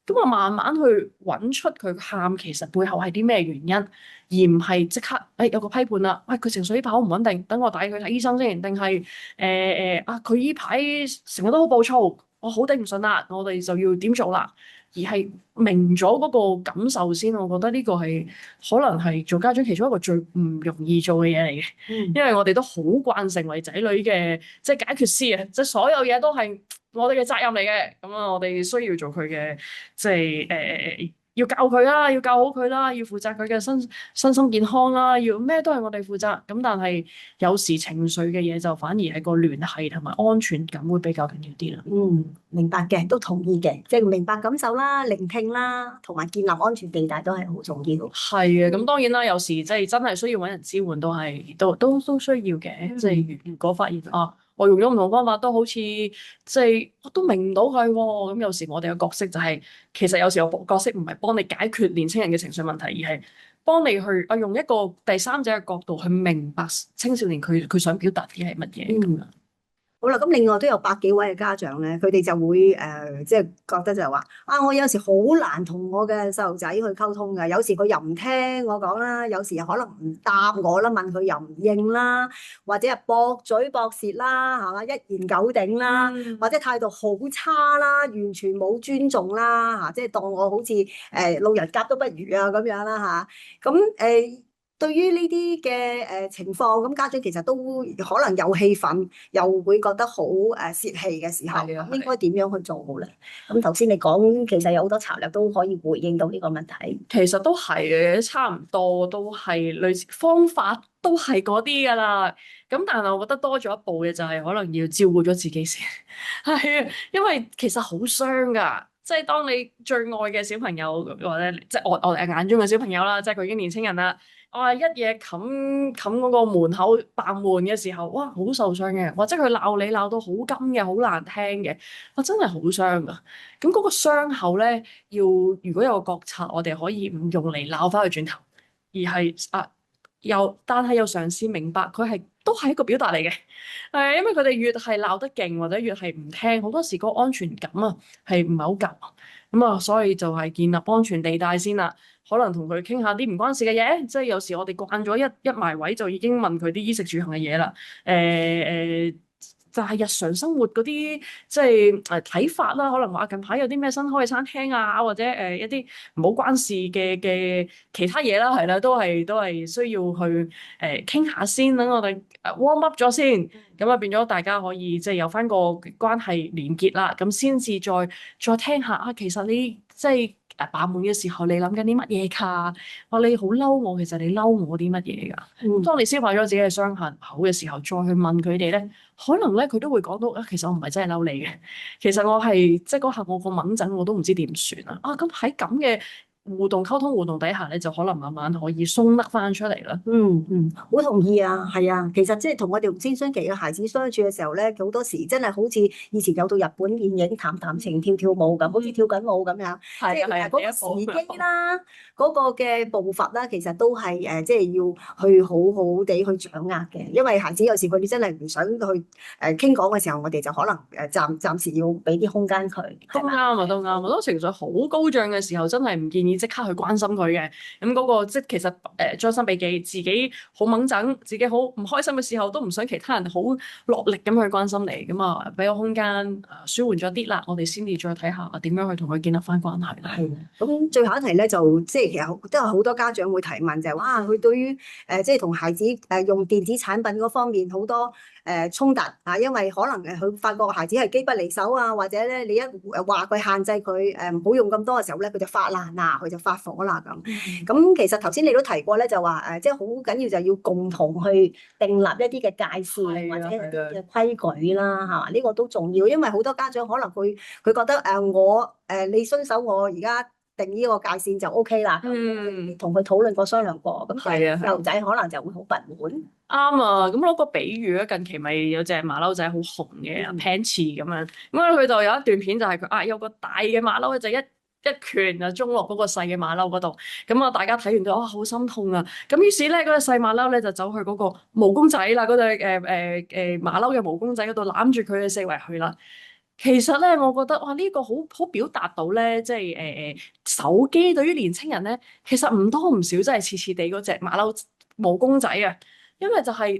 咁我慢慢去揾出佢喊其實背後係啲咩原因，而唔係即刻有個批判啦。喂，佢情緒呢排好唔穩定，等我帶佢睇醫生先。定係佢呢排成日都好暴躁，我好頂唔順啦，我哋就要點做啦？而係明咗嗰個感受先，我覺得呢個係可能係做家長其中一個最唔容易做嘅嘢嚟嘅。因為我哋都好慣成為仔女嘅即係解決師啊，即係所有嘢都係我哋嘅責任嚟嘅。咁啊，我哋需要做佢嘅即係要教佢啦，要教好佢啦，要負責佢嘅身心健康啦，要咩都係我哋負責。咁但係有時情緒嘅嘢就反而係個聯繫同埋安全感會比較緊要啲啦。明白嘅，都同意嘅，即係明白感受啦、聆聽啦，同埋建立安全地帶都係好重要。係嘅，咁當然啦，有時即係真係需要揾人支援，都需要嘅。即係如果發現我用咗唔同方法都好似即係我都明唔到佢喎，咁有時我哋嘅角色就係其實有時我角色唔係幫你解決年青人嘅情緒問題，而係幫你去用一個第三者嘅角度去明白青少年佢想表達嘅係乜嘢咁樣。好啦，咁另外都有百幾位嘅家長咧，佢哋就會即係覺得就係話我有時好難同我嘅細路仔去溝通㗎，有時佢又唔聽我講啦，有時又可能唔答我啦，問佢又唔應啦，或者係駁嘴駁舌啦，係嘛，一言九鼎啦，或者態度好差啦，完全冇尊重啦，即係當我好似路人甲都不如啊咁樣啦嚇，咁對於呢啲嘅情況，咁家長其實都可能有氣憤，又會覺得好泄氣嘅時候，應該點樣去做好咧？咁頭先你講，其實有好多策略都可以回應到呢個問題。其實都係嘅，差唔多都係類似方法，都係嗰啲噶啦。咁但係我覺得多咗一步嘅就係可能要照顧咗自己先。係啊，因為其實好傷噶。即係當你最愛嘅小朋友，或者即係我哋眼中嘅小朋友啦，即係佢已經年青人啦。我話一嘢冚嗰個門口扮門嘅時候，哇，好受傷嘅，或者佢鬧你鬧到好金嘅，好難聽嘅，哇，真係好傷噶。咁嗰個傷口咧，如果有個覺察，我哋可以唔用嚟鬧翻佢轉頭，而係但係又嘗試明白佢都係一個表達嚟嘅。因為佢哋越係鬧得勁或者越係唔聽，好多時個安全感係唔係好夠。咁所以就係建立安全地帶先啦。可能同佢傾下啲唔關事嘅嘢，即係有時我哋慣咗一埋位就已經問佢啲衣食住行嘅嘢啦。就係日常生活嗰啲即係睇法啦，可能話近排有啲咩新開嘅餐廳啊，或者一啲唔好關事嘅其他嘢啦，係啦，都係需要去傾下先，等我哋warm up 咗先，咁變咗大家可以即係有翻個關係連結啦，咁先至再聽下其實你即係把門嘅時候，你諗緊啲乜嘢㗎？你好嬲我，其實你嬲我啲乜嘢㗎？當你消化咗自己嘅傷痕口嘅時候，再去問佢哋咧，可能咧佢都會講到其實我唔係真係嬲你嘅，其實我係即係嗰下我個掹陣我都唔知點算啊！咁喺咁嘅溝通互動底下咧，就可能慢慢可以鬆得翻出嚟啦。好同意啊，係啊，其實即係同我哋青春期嘅孩子相處嘅時候咧，好多時真係好似以前有到日本電影談談情跳跳舞咁，好似跳緊舞咁樣，即係嗰個時機啦，嗰個嘅步伐啦，其實都係即係要去好好地去掌握嘅，因為孩子有時佢哋真係唔想去傾講嘅時候，我哋就可能暫時要俾啲空間佢。都啱啊，都啱啊！當情緒好高漲嘅時候，真係唔建議即刻去關心佢嘅。咁嗰個即係其實將心比己，自己好掹整，自己好唔開心嘅時候，都唔想其他人好落力咁去關心你。咁俾個空間舒緩咗啲啦，我哋先至再睇下點樣去同佢建立翻關係啦。係。咁最後一題咧，就即係其實都有好多家長會提問，就係哇，佢對於即係同孩子用電子產品嗰方面好多衝突啊，因為可能佢發覺孩子係機不離手啊，或者咧你一話佢限制佢唔好用咁多嘅時候咧，佢就發爛啦，佢就發火啦咁。咁其實頭先你都提過咧，就話即係好緊要就係要共同去訂立一啲嘅界線或者一啲嘅規矩啦，係嘛？呢個都重要，因為好多家長可能佢覺得你遵守我而家定呢個界線就 OK 啦。嗯，同佢討論過、商量過，咁係啊，細路仔可能就會好不滿。啱啊！咁攞個比喻咧，近期咪有隻馬騮仔好紅嘅 Pansy 咁樣，咁佢就有一段片就係佢有個大嘅馬騮就一拳就中落嗰個細嘅馬騮嗰度，咁啊大家睇完都好心痛啊！咁於是咧嗰隻細馬騮咧就走去嗰個毛公仔啦，嗰隻馬騮嘅毛公仔嗰度攬住佢嘅四圍去啦。其實咧，我覺得哇，呢個好表達到咧，即係手機對於年青人咧，其實唔多唔少，真係似似地嗰隻馬騮毛公仔啊！因為就係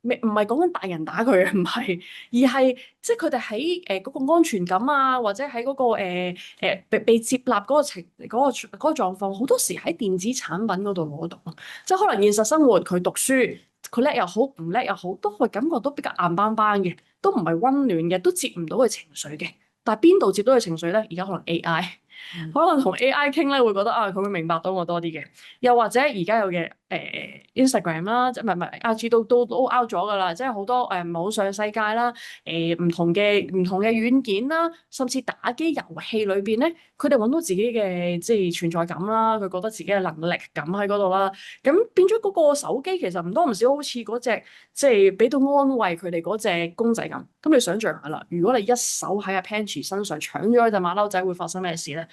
唔係講緊大人打佢啊，唔係，而係即係佢哋喺嗰個安全感啊，或者喺嗰個被接納嗰個嗰個狀況，好多時喺電子產品嗰度攞到，即係可能現實生活佢讀書，佢叻又好，唔叻又好，都係感覺到比較硬邦邦嘅，都唔係溫暖嘅，都接唔到佢情緒嘅。但係邊度接到佢情緒咧？而家可能 AI。可能同 AI 傾咧，會覺得啊，佢會明白到我多啲嘅。又或者而家有嘅Instagram 啦，即係唔係 IG 都 out 咗噶啦，即係好多網上世界啦，唔同嘅軟件啦，甚至打機遊戲裏邊咧，佢哋揾到自己嘅即係存在感啦，佢覺得自己嘅能力感喺嗰度啦。咁變咗嗰個手機其實唔多唔少好似嗰隻即係俾到安慰佢哋嗰隻公仔咁。咁你想象下啦，如果你一手喺阿 Pansy 身上搶咗隻馬騮仔，會發生咩事咧？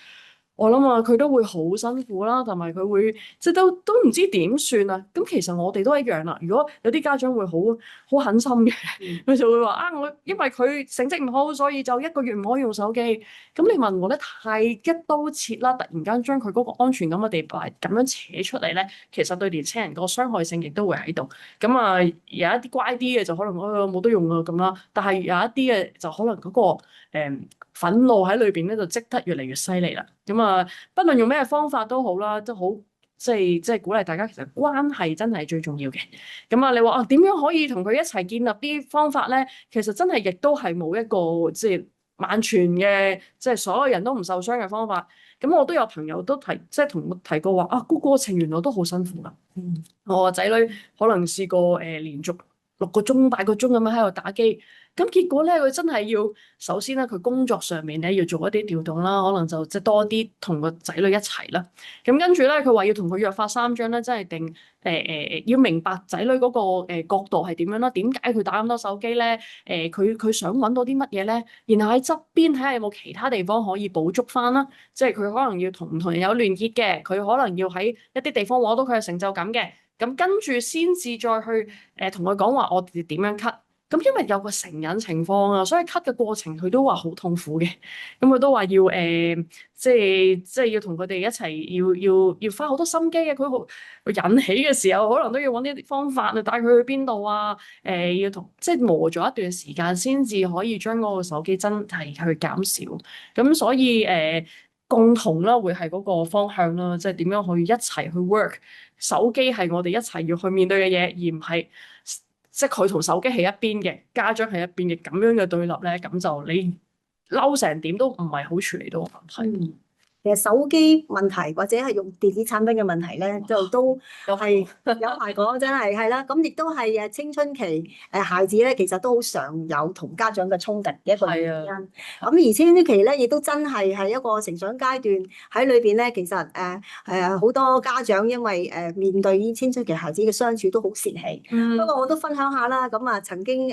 我諗啊，佢都會好辛苦啦，同埋佢會即係都唔知點算啊。咁其實我哋都一樣啦。如果有啲家長會好狠心嘅，佢就會話啊，我因為佢成績唔好，所以就一個月唔可以用手機。咁你問我咧，太一刀切啦，突然間將佢嗰個安全感嘅地帶咁樣扯出嚟咧，其實對年青人個傷害性亦都會喺度。咁啊，有一啲乖啲嘅就可能冇得用啊咁啦，但係有一啲嘅就可能嗰個憤怒喺裏邊咧就積得越嚟越犀利啦。咁啊，不論用咩方法都好啦，都好即係鼓勵大家，其實關係真係最重要嘅。咁啊，你話啊點樣可以同佢一齊建立啲方法咧？其實真係亦都係冇一個即係萬全嘅，即係所有人都唔受傷嘅方法。咁我都有朋友都即係同我提過話啊，個過程原來都好辛苦噶。我個仔女可能試過連續6個鐘、8個鐘咁樣喺度打機。咁結果咧，佢真係要首先咧，佢工作上面咧要做一啲調動啦，可能就即係多啲同個仔女一齊啦。咁跟住咧，佢話要同佢約法三章咧，真係定要明白仔女嗰個角度係點樣啦，點解佢打咁多手機咧？佢想揾到啲乜嘢咧？然後喺側邊睇下有冇其他地方可以補足翻啦。即係佢可能要同唔同人有聯結嘅，佢可能要喺一啲地方攞到佢嘅成就感嘅。咁跟住先至再去同佢講話，我哋點樣 cut。咁因為有個成癮情況啊，所以 cut 嘅過程佢都話好痛苦嘅。咁佢都話要即係要同佢哋一齊要花好多心機嘅。佢引起嘅時候，可能都要揾啲方法去帶佢去邊度啊。要同即係磨咗一段時間，先至可以將嗰個手機真係去減少。咁所以共同啦，會係嗰個方向啦，即係點樣去一齊去 work。手機係我哋一齊要去面對嘅嘢，而唔係。即係佢同手機係一邊嘅，家長係一邊嘅咁樣嘅對立咧，咁就你嬲成點都唔係好處理到個問題。其實手機問題或者係用電子產品嘅問題咧，就都係有排講，真係係啦。咁亦都係青春期孩子咧，其實都好常有同家長嘅衝突嘅一個原因。咁而青春期咧，亦都真係一個成長階段喺裏邊咧，其實好多家長因為面對呢青春期孩子嘅相處都好泄氣。不過我都分享下啦。咁啊，曾經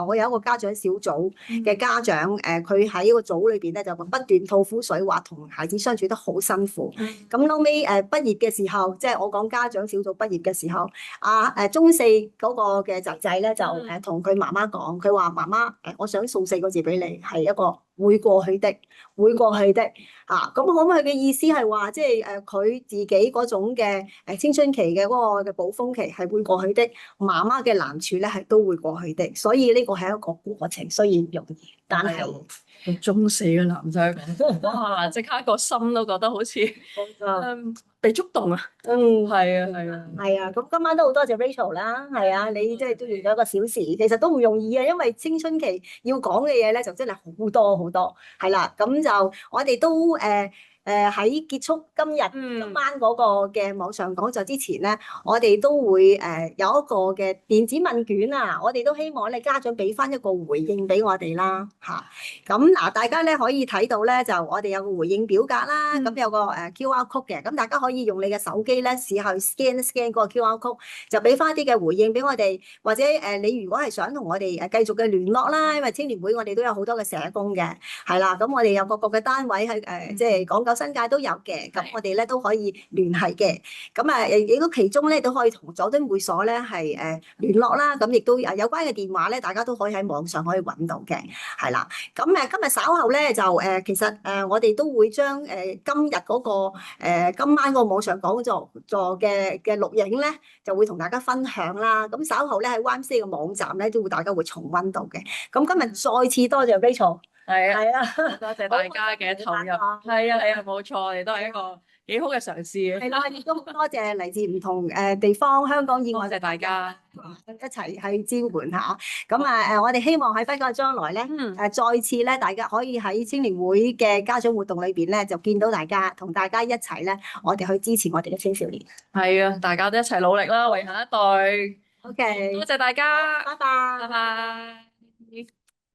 我有一個家長小組嘅家長，佢喺個組裏邊咧就不斷吐苦水，話同孩子相處得好辛苦。咁後尾畢業嘅時候，即係我講家長小組畢業嘅時候，中四嗰個嘅侄仔咧就同佢媽媽講，佢話媽媽我想送4個字俾你，係一個會過去的，會過去的。咁可唔可以嘅意思係話，即係佢自己嗰種嘅青春期嘅嗰個嘅暴風期係會過去的，媽媽嘅難處咧係都會過去的。所以呢個係一個過程，雖然唔容易，但係中四嘅男仔講，哇！即刻個心都覺得好似被觸動啊！係啊，係啊，係啊！咁今晚都好多謝 Rachel 啦，係啊，你即係都用咗1個小時，其實都唔容易啊，因為青春期要講嘅嘢咧就真係好多好多，係啦，咁就我哋都喺結束今嗯，晚嗰個嘅網上講座之前咧，我哋都會有一個嘅電子問卷啊，我哋都希望咧家長俾翻一個回應俾我哋啦嚇。咁嗱，大家咧可以睇到咧，就我哋有個回應表格啦，咁有個QR code 嘅，咁大家可以用你嘅手機咧試下去 scan 嗰個 QR code，就俾翻一啲嘅回應俾我哋，或者你如果係想同我哋繼續嘅聯絡啦，因為青年會我哋都有好多嘅社工嘅，係啦，咁我哋有個嘅單位喺即係港九新界都有嘅，咁我哋咧都可以聯繫嘅，咁亦都其中咧都可以同佐敦會所咧係聯絡啦，咁亦都有關嘅電話咧，大家都可以喺網上可以揾到嘅，係啦。咁今日稍後咧就其實我哋都會將今日嗰個今晚嗰個網上講座嘅錄影咧，就會同大家分享啦。咁稍後咧喺 YMCA 嘅網站咧，都會大家會重溫到嘅。咁今日再次多謝 Rachel，係啊，係啊，多謝大家嘅投入。係啊，係啊，冇錯，我哋都係一個幾好嘅嘗試。係啦，亦都好多謝嚟自唔同地方，香港以外多謝大家。一齊去支援下。咁我哋希望喺不久嘅將來咧，再次咧，大家可以喺青年會嘅家長活動裏邊咧，就見到大家，同大家一齊咧，我哋去支持我哋嘅青少年。係啊，大家都一齊努力啦，為下一代。OK，多謝大家，拜拜。拜拜。